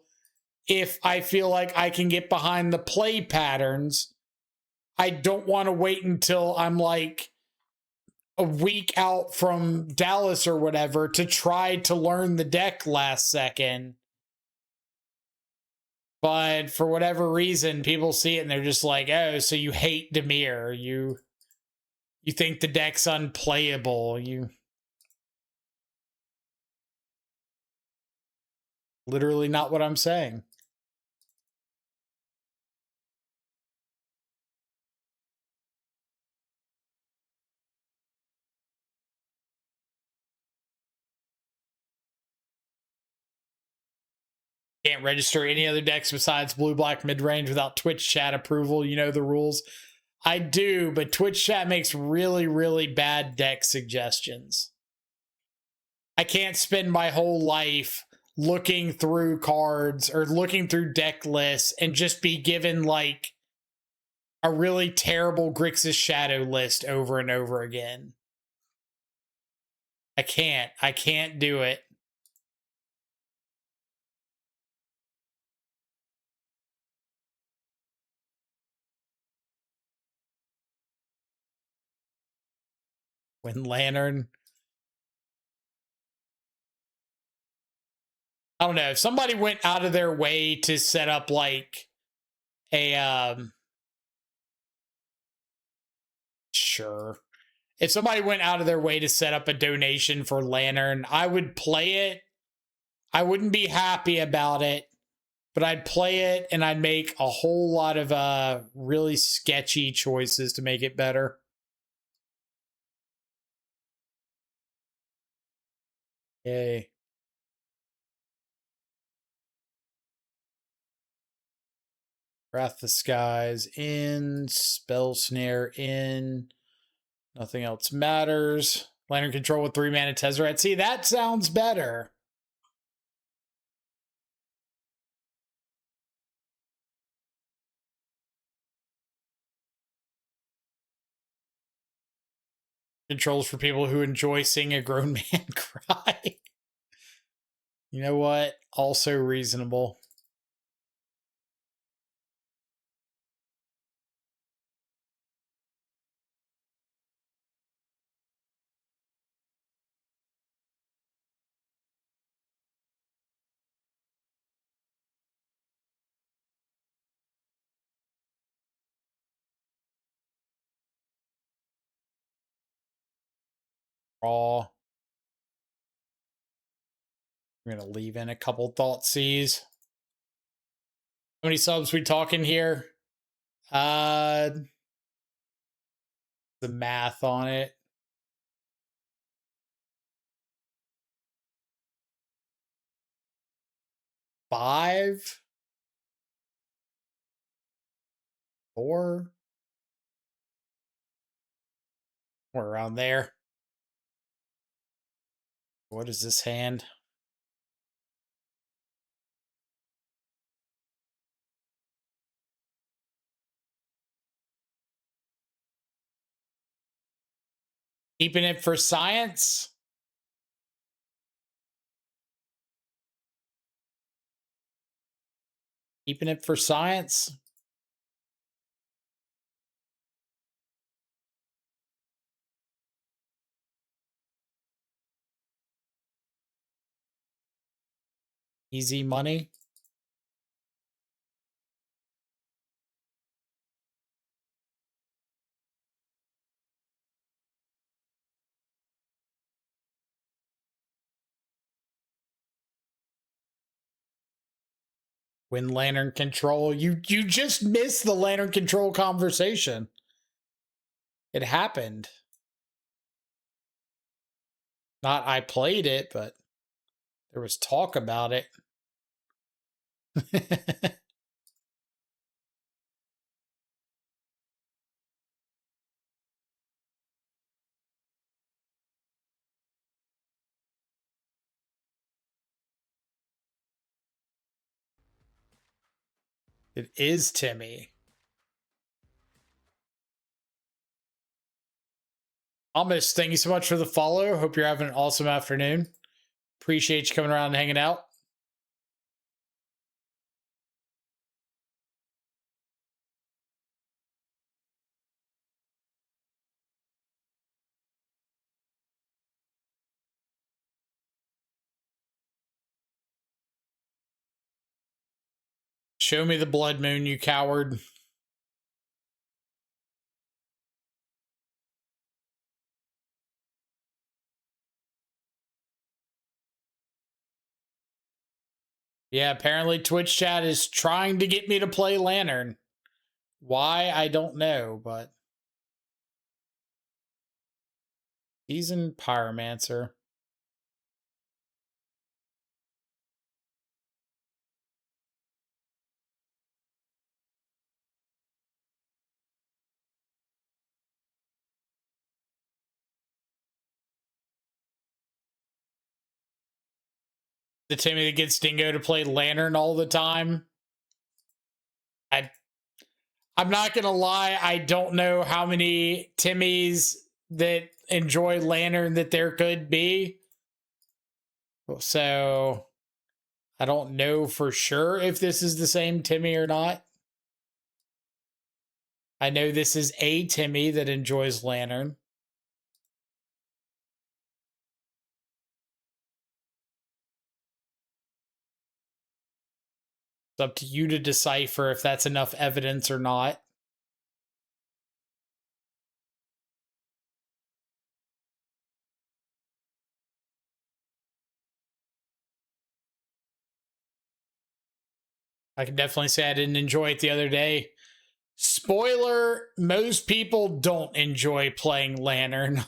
[SPEAKER 1] if I feel like I can get behind the play patterns. I don't want to wait until I'm like a week out from Dallas or whatever to try to learn the deck last second. But for whatever reason, people see it and they're just like, oh, so you hate Dimir. You think the deck's unplayable. You literally not what I'm saying. Can't register any other decks besides blue black mid range without Twitch chat approval. You know the rules. I do, but Twitch chat makes really, really bad deck suggestions. I can't spend my whole life looking through cards or looking through deck lists and just be given like a really terrible Grixis Shadow list over and over again. I can't do it. Wind Lantern. I don't know. If somebody went out of their way to set up like a sure. If somebody went out of their way to set up a donation for Lantern, I would play it. I wouldn't be happy about it, but I'd play it and I'd make a whole lot of really sketchy choices to make it better. Yay. Wrath the Skies in, Spell Snare in, nothing else matters. Lantern Control with 3 mana Tezzeret. See, that sounds better. Controls for people who enjoy seeing a grown man cry. You know what? Also reasonable. Raw. We're going to leave in a couple Thoughtseize. How many subs we talking here? The math on it. 5? 4? We're around there. What is this hand? Keeping it for science? Keeping it for science? Easy money. When lantern control, you just missed the lantern control conversation. It happened. Not I played it, but there was talk about it. It is Timmy. Amish, thank you so much for the follow. Hope you're having an awesome afternoon. Appreciate you coming around and hanging out. Show me the blood moon, you coward. Yeah, apparently Twitch chat is trying to get me to play Lantern. Why, I don't know, but he's in Pyromancer. The Timmy that gets Dingo to play Lantern all the time. I'm not gonna lie, I don't know how many Timmys that enjoy Lantern that there could be. So I don't know for sure if this is the same Timmy or not. I know this is a Timmy that enjoys Lantern. It's up to you to decipher if that's enough evidence or not. I can definitely say I didn't enjoy it the other day. Spoiler, most people don't enjoy playing Lantern.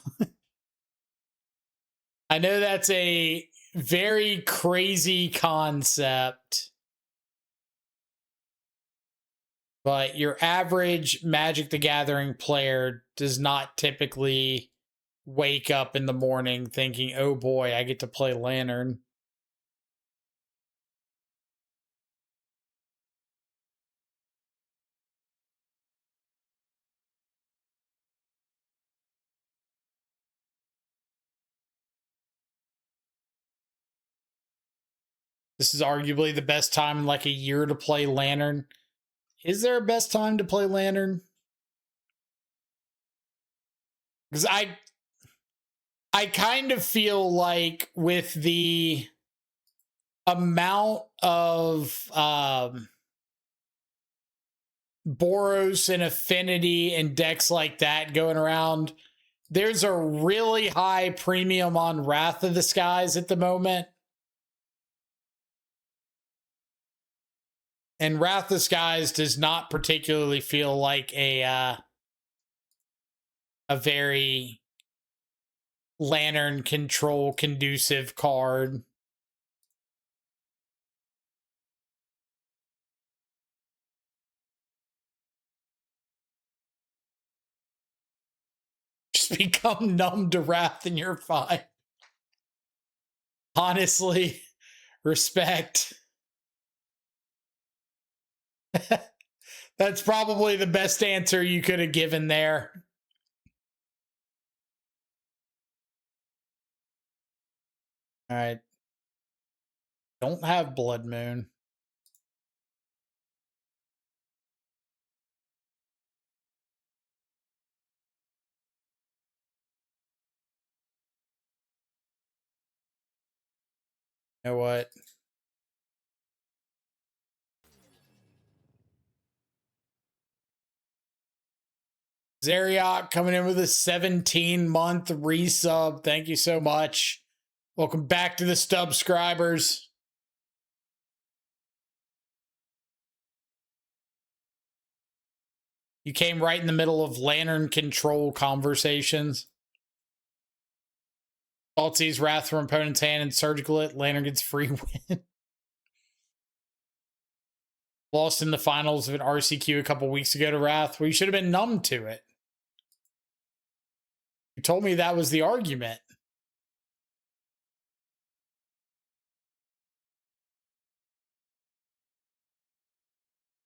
[SPEAKER 1] I know that's a very crazy concept, but your average Magic the Gathering player does not typically wake up in the morning thinking, oh boy, I get to play Lantern. This is arguably the best time in like a year to play Lantern. Is there a best time to play Lantern? Because I kind of feel like with the amount of Boros and Affinity and decks like that going around, there's a really high premium on Wrath of the Skies at the moment. And Wrath of the Skies does not particularly feel like a very Lantern control conducive card. Just become numb to Wrath and you're fine. Honestly, respect. That's probably the best answer you could have given there. All right. Don't have Blood Moon. You know what? Zeriak coming in with a 17-month resub. Thank you so much. Welcome back to the subscribers. You came right in the middle of lantern control conversations. Salty's Wrath from opponent's hand and surgical it. Lantern gets free win. Lost in the finals of an RCQ a couple weeks ago to Wrath. Well, you should have been numb to it. You told me that was the argument.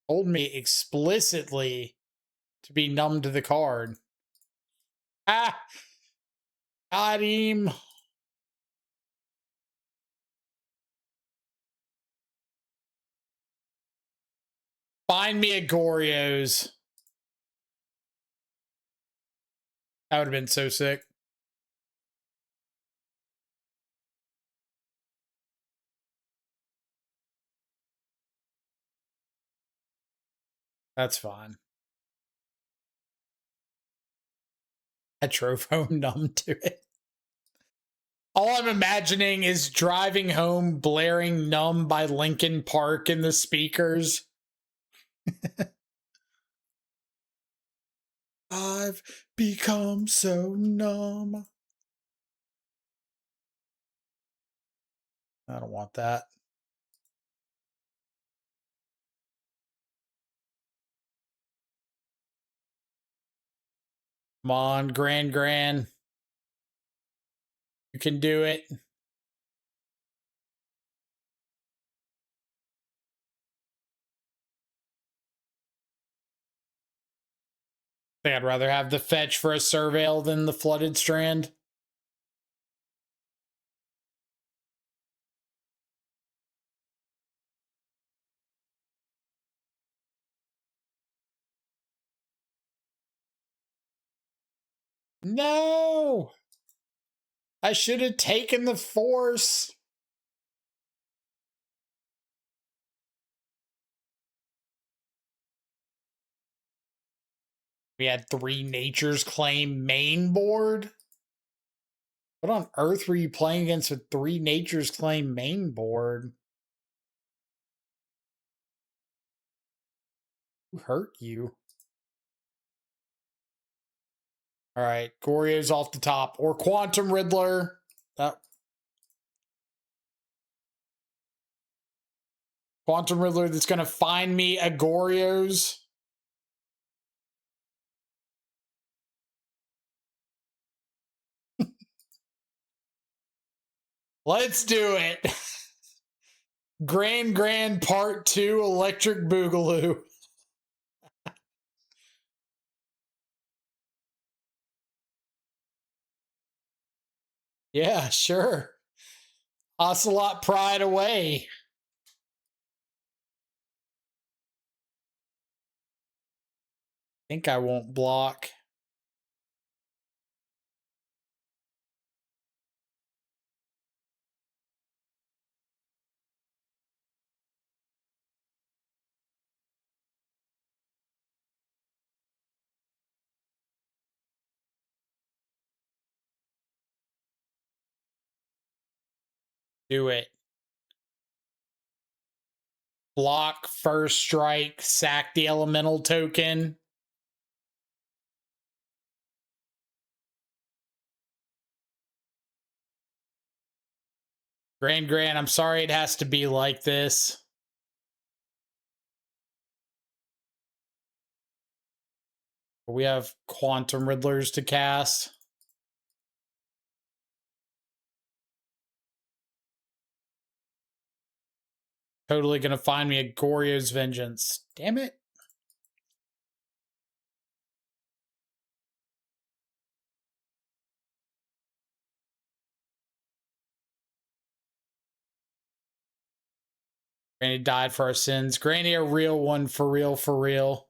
[SPEAKER 1] Told me explicitly to be numb to the card. Ah! Got him. Find me a Goryo's. That would have been so sick. That's fine. I drove home numb to it. All I'm imagining is driving home blaring Numb by Linkin Park in the speakers. I've become so numb. I don't want that. Come on, Gran. You can do it. I think I'd rather have the fetch for a Surveil than the Flooded Strand. No! I should have taken the Force. We had 3 Nature's Claim main board? What on earth were you playing against with 3 Nature's Claim main board? Who hurt you? All right, Goryo's off the top. Or Quantum Riddler. Quantum Riddler that's going to find me a Goryo's. Let's do it. Gran Part 2 Electric Boogaloo. Yeah, sure. Ocelot Pride away. Think I won't block. Do it. Block, first strike, sack the elemental token. Gran, I'm sorry it has to be like this. We have Quantum Riddlers to cast. Totally gonna find me a Goryo's Vengeance. Damn it. Granny died for our sins. Granny, a real one, for real, for real.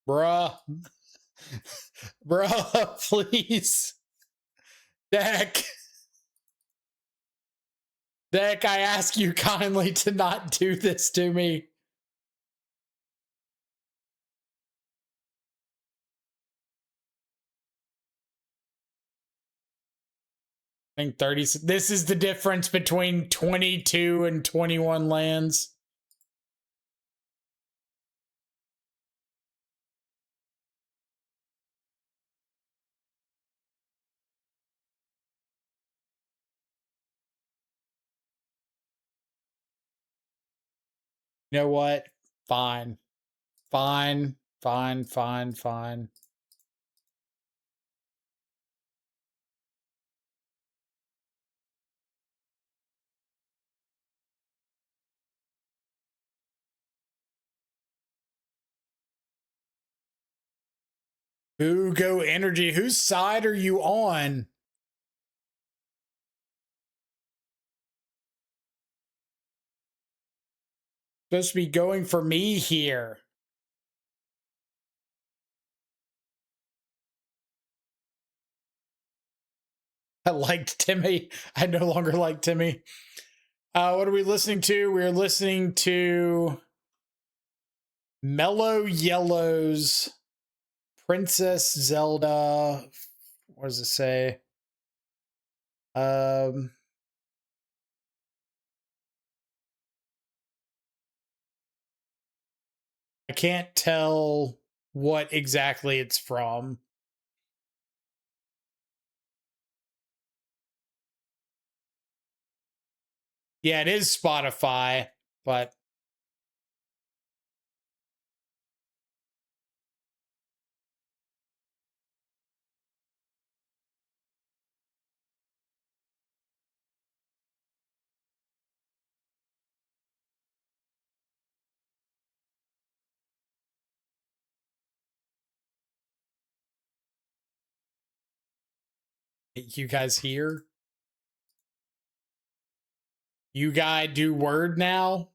[SPEAKER 1] Bruh. Bruh, please. Deck. Deck, I ask you kindly to not do this to me. I think 30. This is the difference between 22 and 21 lands. You know what? Fine. Fine. Fine. Fine. Fine. Go Energy. Whose side are you on? Supposed to be going for me here. I liked Timmy. I no longer like Timmy. What are we listening to? We're listening to Mellow Yellow's Princess Zelda. What does it say? I can't tell what exactly it's from. Yeah, it is Spotify, but you guys here? You guys do word now?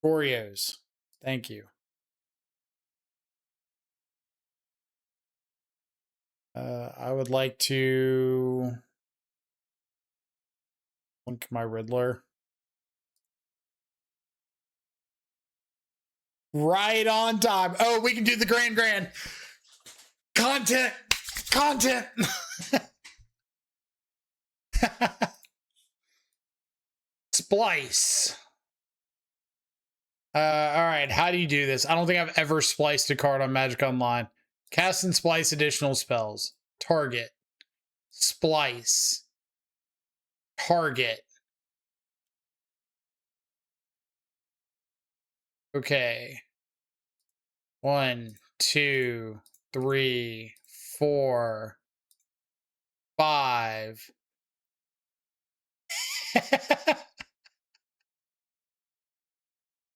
[SPEAKER 1] Goryos. Thank you. I would like to link my Riddler. Right on time. Oh, we can do the Grand. Content. Splice. All right. How do you do this? I don't think I've ever spliced a card on Magic Online. Cast and splice additional spells. Target. Splice. Target. Okay. 1, 2, 3, 4, 5.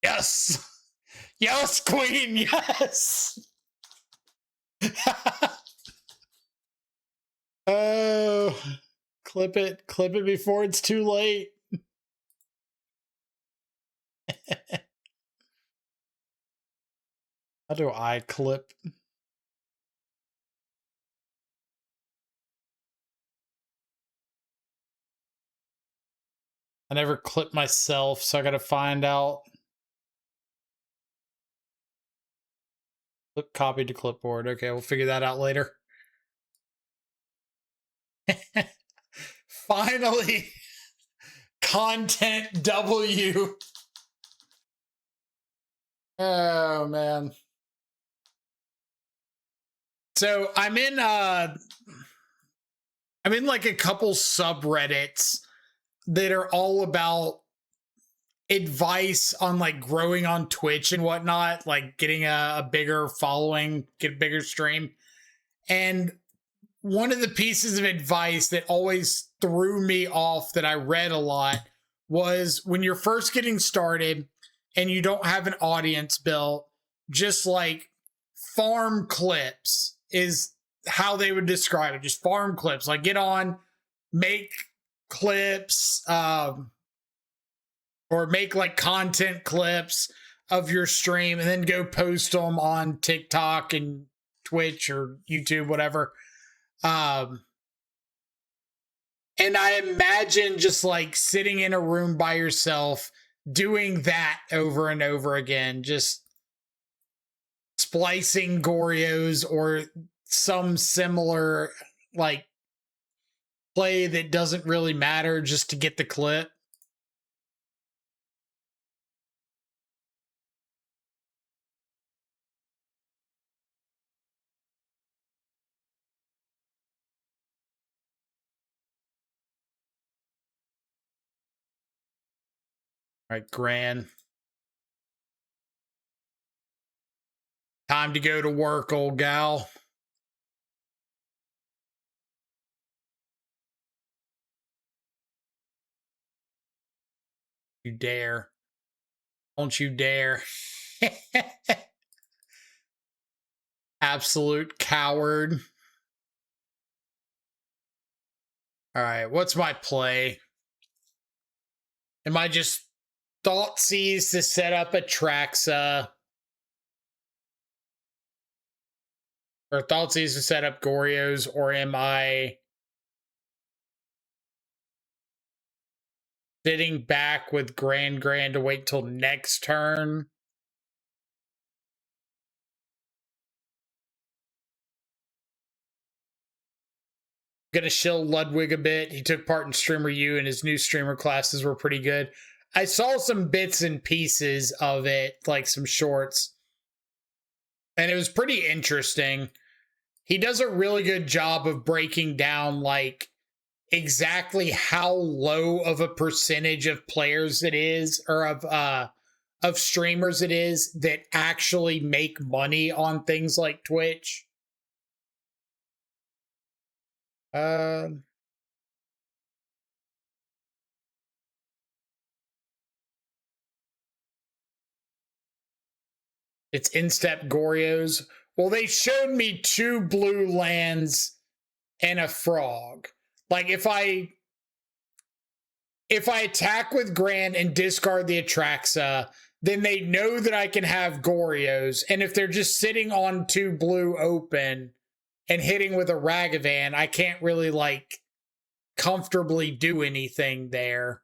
[SPEAKER 1] Yes. Yes, Queen. Yes. Oh, clip it before it's too late. How do I clip? I never clip myself, so I gotta find out. Clip copy to clipboard. Okay, we'll figure that out later. Finally, content W. Oh man. So I'm in like a couple subreddits that are all about advice on like growing on Twitch and whatnot, like getting a bigger following, get a bigger stream. And one of the pieces of advice that always threw me off that I read a lot was when you're first getting started and you don't have an audience built, just like farm clips is how they would describe it. Just farm clips, like get on, make clips, or make like content clips, of your stream and then go post them on TikTok and Twitch or YouTube, whatever. And I imagine just like sitting in a room by yourself doing that over and over again, just splicing Goryos or some similar like play that doesn't really matter just to get the clip. All right, Gran. Time to go to work, old gal. You dare. Don't you dare. Absolute coward. All right, what's my play? Am I just Thoughtseize to set up a Traxa? Or Thoughtseize to set up Goryos? Or am I sitting back with Gran to wait till next turn? Gonna shill Ludwig a bit. He took part in Streamer U, and his new streamer classes were pretty good. I saw some bits and pieces of it, like some shorts, and it was pretty interesting. He does a really good job of breaking down like exactly how low of a percentage of players it is, or of streamers it is, that actually make money on things like Twitch. It's instep Goryos. Well, they showed me 2 blue lands and a frog. Like if I attack with Gran and discard the Atraxa, then they know that I can have Goryos. And if they're just sitting on 2 blue open and hitting with a Ragavan, I can't really like comfortably do anything there.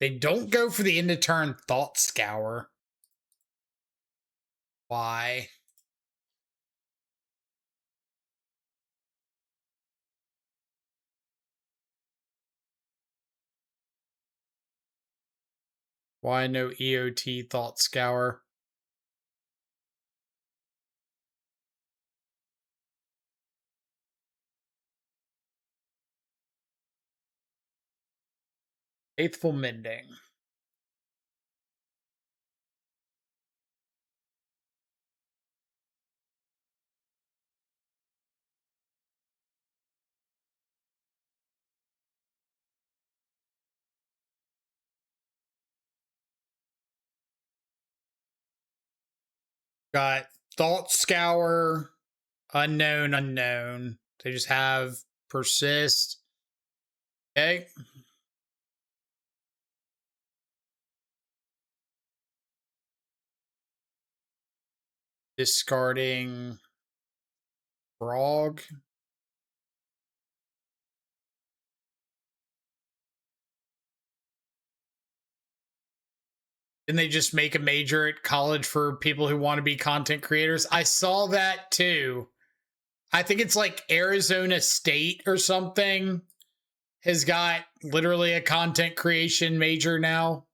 [SPEAKER 1] They don't go for the end of turn Thought Scour. Why? Why no EOT Thought Scour? Faithful Mending. Got Thought Scour, unknown. They just have Persist. Okay. Discarding Frog. Didn't they just make a major at college for people who want to be content creators? I saw that too. I think it's like Arizona State or something has got literally a content creation major now.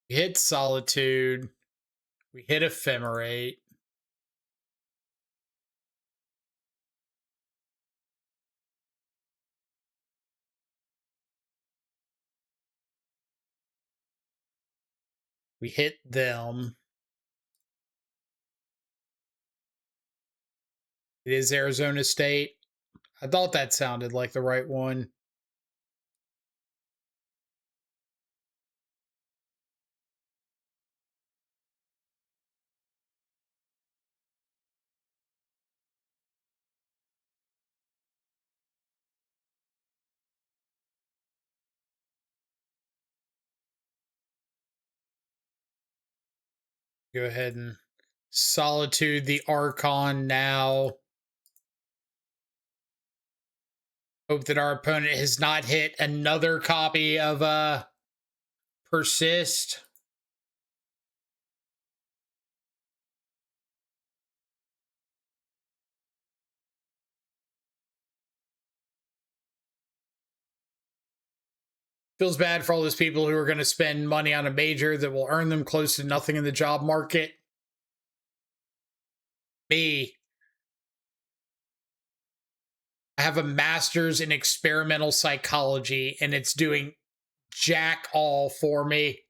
[SPEAKER 1] We hit Solitude. We hit Ephemerate. We hit them. It is Arizona State. I thought that sounded like the right one. Go ahead and Solitude the Archon now. Hope that our opponent has not hit another copy of Persist. Feels bad for all those people who are going to spend money on a major that will earn them close to nothing in the job market. Me. I have a master's in experimental psychology, and it's doing jack all for me.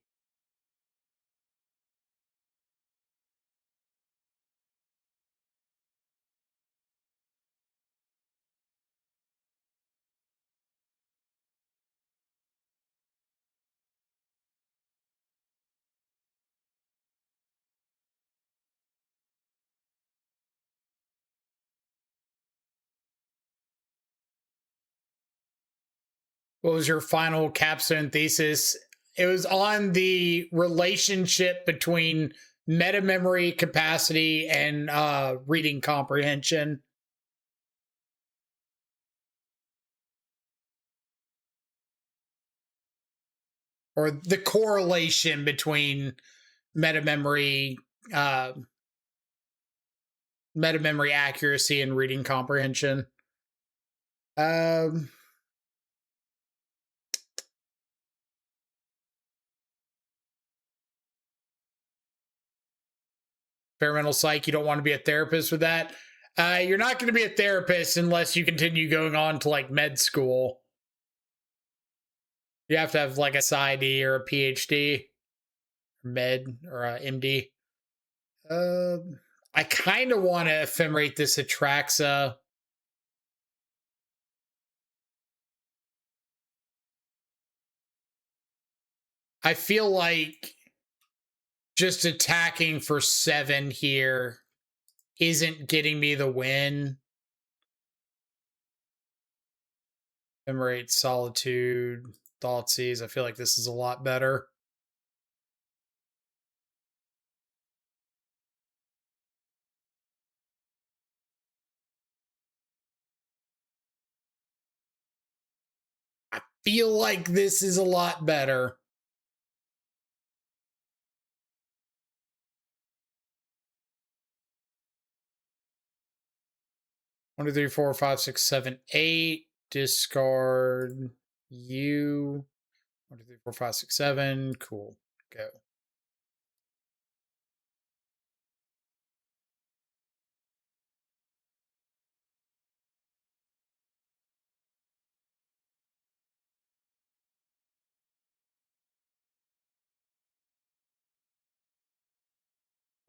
[SPEAKER 1] What was your final capstone thesis? It was on the relationship between meta memory capacity and reading comprehension. Or the correlation between meta memory accuracy and reading comprehension. Experimental psych, you don't want to be a therapist with that. You're not going to be a therapist unless you continue going on to like med school. You have to have like a PsyD or a PhD, med or a MD. I kind of want to ephemerate this Atraxa. I feel like just attacking for 7 here isn't getting me the win. Ephemerate, Solitude, Thoughtseize. I feel like this is a lot better. I feel like this is a lot better. 1, 2, 3, 4, 5, 6, 7, 8. Discard you. 1, 2, 3, 4, 5, 6, 7. Cool. Go.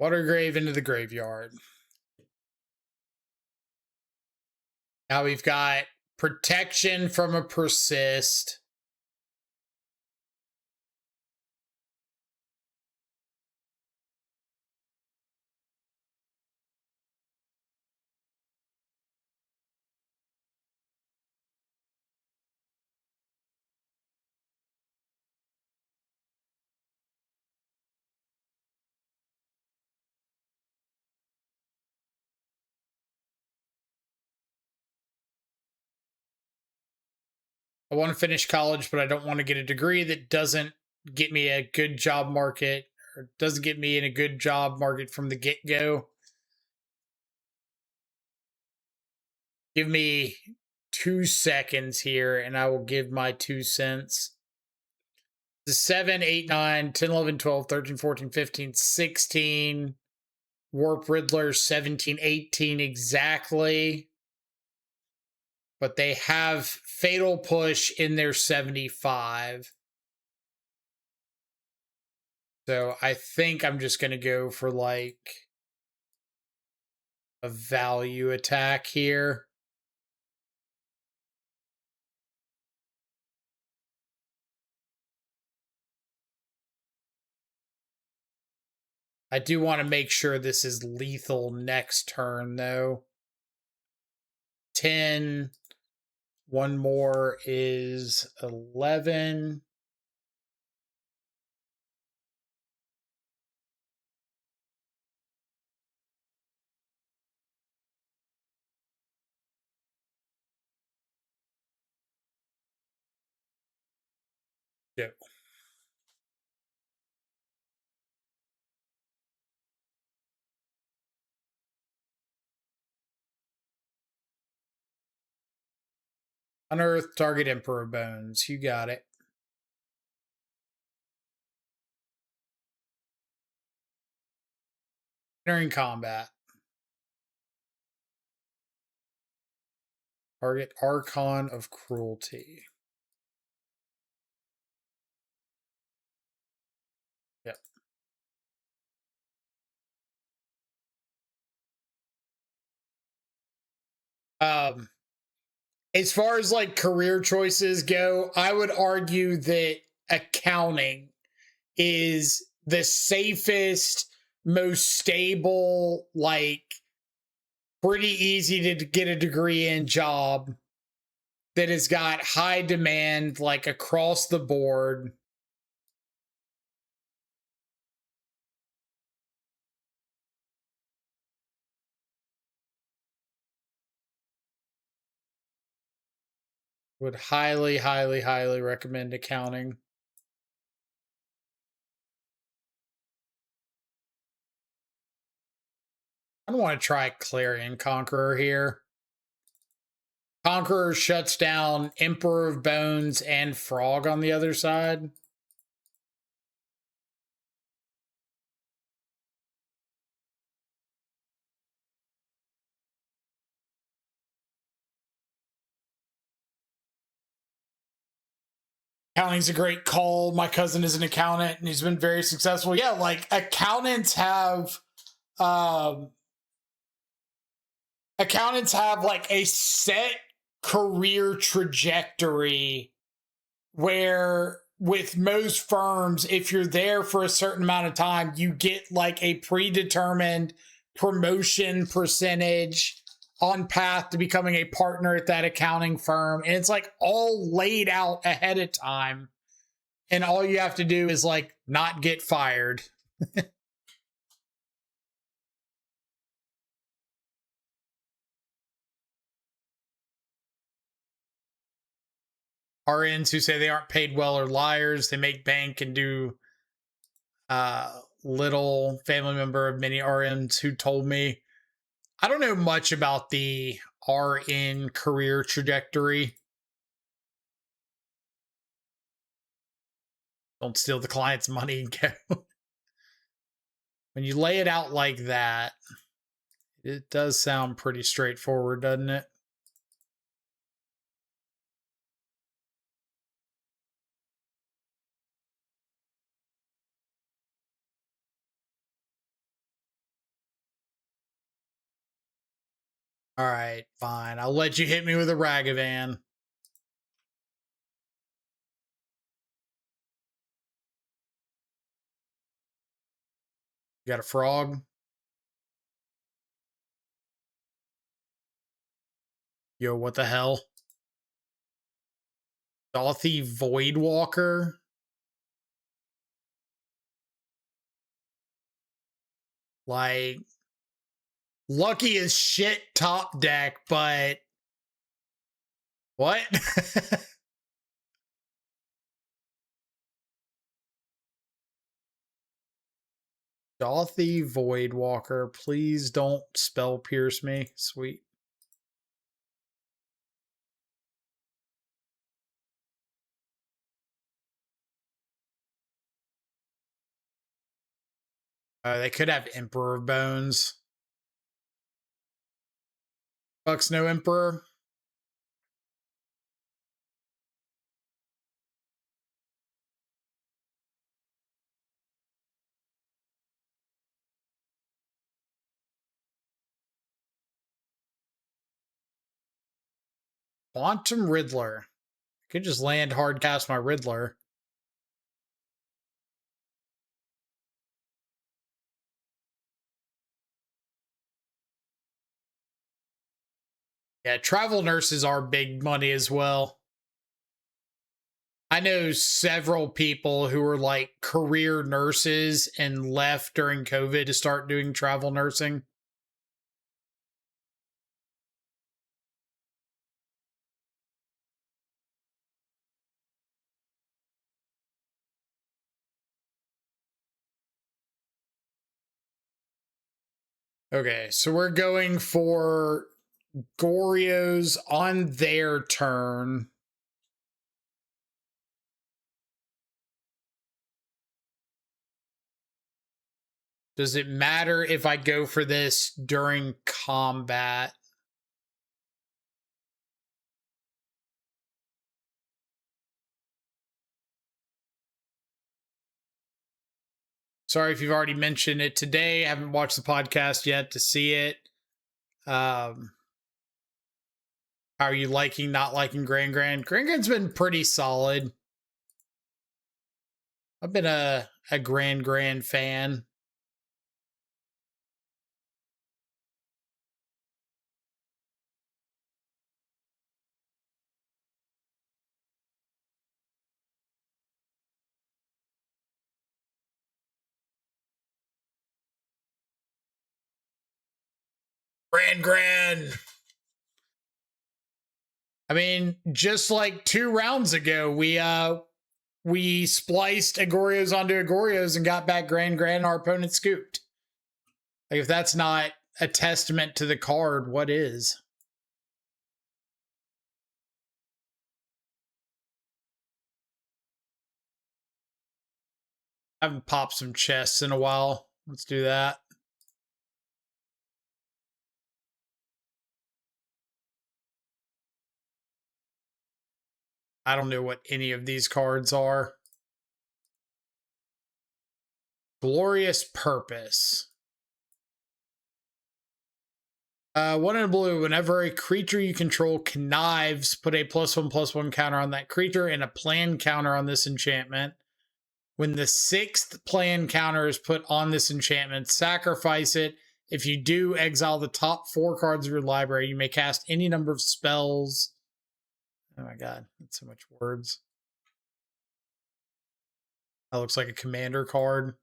[SPEAKER 1] Watergrave into the graveyard. Now we've got protection from a persist. I want to finish college, but I don't want to get a degree that doesn't get me a good job market or doesn't get me in a good job market from the get-go. Give me 2 seconds here and I will give my 2 cents. The 7, 8, 9, 10, 11, 12, 13, 14, 15, 16. Warp Riddler 17, 18 exactly. But they have Fatal Push in their 75. So I think I'm just going to go for like a value attack here. I do want to make sure this is lethal next turn, though. 10. One more is 11. Yeah. Unearth target Emperor Bones. You got it. Entering combat. Target Archon of Cruelty. Yep. As far as like career choices go, I would argue that accounting is the safest, most stable, like pretty easy to get a degree in job that has got high demand like across the board. Would highly, highly, highly recommend accounting. I don't want to try Clarion Conqueror here. Conqueror shuts down Emperor of Bones and Frog on the other side. Accounting's a great call. My cousin is an accountant and he's been very successful. Yeah, like accountants have like a set career trajectory where with most firms, if you're there for a certain amount of time, you get like a predetermined promotion percentage on path to becoming a partner at that accounting firm. And it's like all laid out ahead of time. And all you have to do is like not get fired. RNs who say they aren't paid well are liars. They make bank and do little. Family member of many RNs who told me. I don't know much about the RN career trajectory. Don't steal the client's money and go. When you lay it out like that, it does sound pretty straightforward, doesn't it? All right, fine. I'll let you hit me with a Ragavan. You got a frog? Yo, what the hell? Dothy Voidwalker? Like, lucky as shit top deck, but what? Dothy Voidwalker, please don't spell pierce me. Sweet. They could have Emperor Bones. Bucks no Emperor. Quantum Riddler. I could just land hard cast my Riddler. Yeah, travel nurses are big money as well. I know several people who were like career nurses and left during COVID to start doing travel nursing. Okay, so we're going for Goryos on their turn. Does it matter if I go for this during combat? Sorry if you've already mentioned it today. I haven't watched the podcast yet to see it. How are you liking, not liking Gran? Gran's been pretty solid. I've been a Gran fan. Gran. I mean, just like 2 rounds ago, we spliced Goryos onto Goryos and got back Gran. Our opponent scooped. Like, if that's not a testament to the card, what is? I haven't popped some chests in a while. Let's do that. I don't know what any of these cards are. Glorious Purpose. 1 in blue. Whenever a creature you control connives, put a +1/+1 counter on that creature and a plan counter on this enchantment. When the 6th plan counter is put on this enchantment, sacrifice it. If you do, exile the top 4 cards of your library. You may cast any number of spells. Oh my god, that's so much words. That looks like a commander card.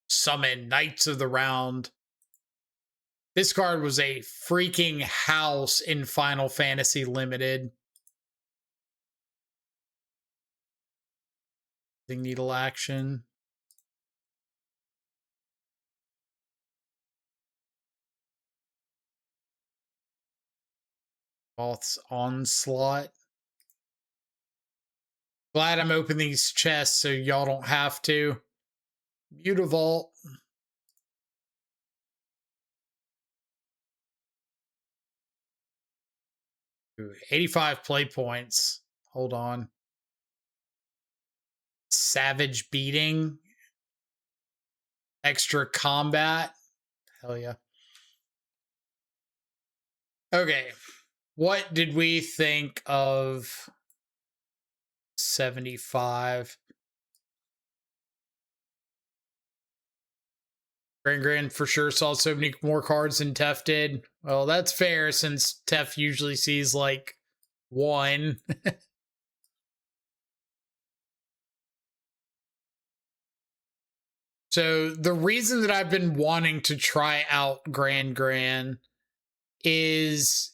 [SPEAKER 1] Summon Knights of the Round. This card was a freaking house in Final Fantasy Limited. Needle action. Moth's Onslaught. Glad I'm opening these chests so y'all don't have to. Mutavault. 85 play points. Hold on. Savage Beating. Extra combat. Hell yeah. Okay. What did we think of 75? Gran for sure saw so many more cards than Tef did. Well, that's fair since Tef usually sees like 1. So the reason that I've been wanting to try out Gran is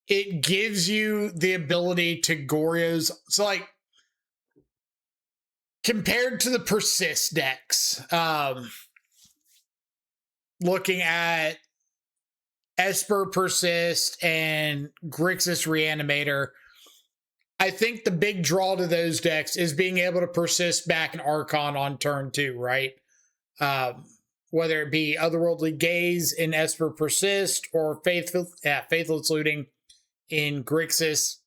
[SPEAKER 1] it gives you the ability to Goryos. So like compared to the Persist decks, looking at Esper Persist and Grixis Reanimator, I think the big draw to those decks is being able to persist back an Archon on turn 2, right? Whether it be Otherworldly Gaze in Esper Persist or Faithless Looting in Grixis.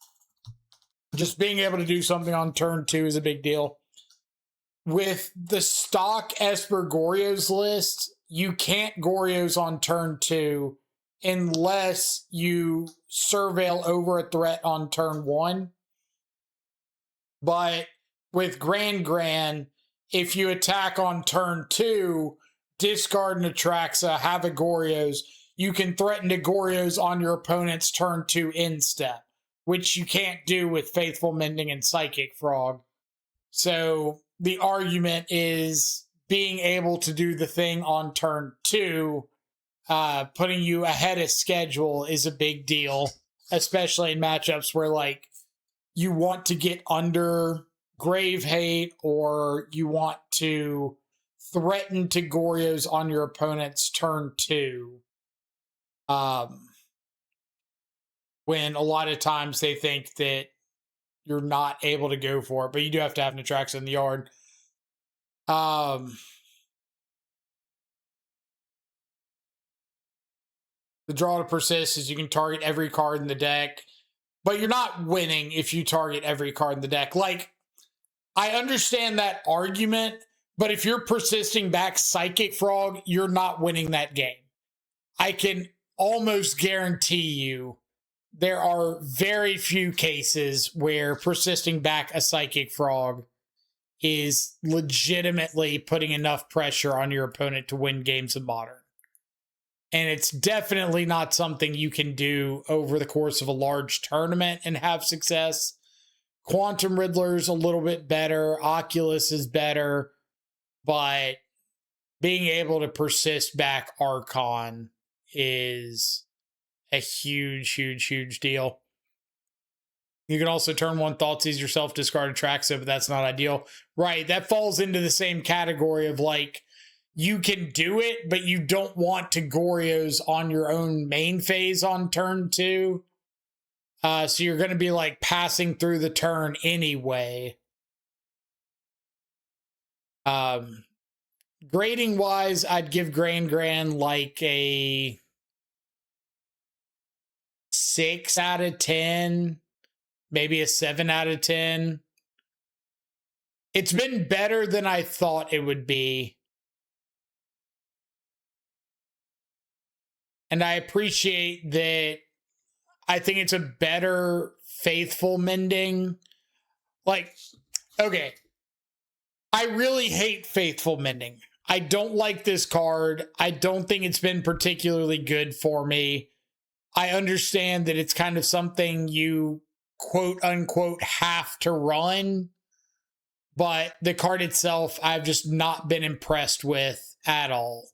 [SPEAKER 1] Just being able to do something on turn 2 is a big deal. With the stock Esper Goryos list, you can't Goryos on turn 2 unless you surveil over a threat on turn 1. But with Gran, if you attack on turn 2, discard an Atraxa, have a Goryos, you can threaten to Goryos on your opponent's turn 2 instep, which you can't do with Faithful Mending and Psychic Frog. So the argument is being able to do the thing on turn 2, putting you ahead of schedule is a big deal, especially in matchups where, like, you want to get under Grave Hate or you want to threaten to Goryos on your opponent's turn 2. When a lot of times they think that you're not able to go for it, but you do have to have an Atraxa in the yard. The draw to persist is you can target every card in the deck, but you're not winning if you target every card in the deck. Like, I understand that argument, but if you're persisting back Psychic Frog, you're not winning that game. I can almost guarantee you there are very few cases where persisting back a Psychic Frog is legitimately putting enough pressure on your opponent to win games of Modern. And it's definitely not something you can do over the course of a large tournament and have success. Quantum Riddler's a little bit better. Oculus is better. But being able to persist back Archon is a huge, huge, huge deal. You can also turn 1 Thoughtseize yourself, discard Atraxa, but that's not ideal. Right, that falls into the same category of, like, you can do it, but you don't want to Goryos on your own main phase on turn 2. So you're going to be, like, passing through the turn anyway. Grading wise, I'd give Gran like a 6 out of 10, maybe a 7 out of 10. It's been better than I thought it would be. And I appreciate that. I think it's a better Faithful Mending. Like, okay, I really hate Faithful Mending. I don't like this card. I don't think it's been particularly good for me. I understand that it's kind of something you quote unquote have to run, but the card itself I've just not been impressed with at all.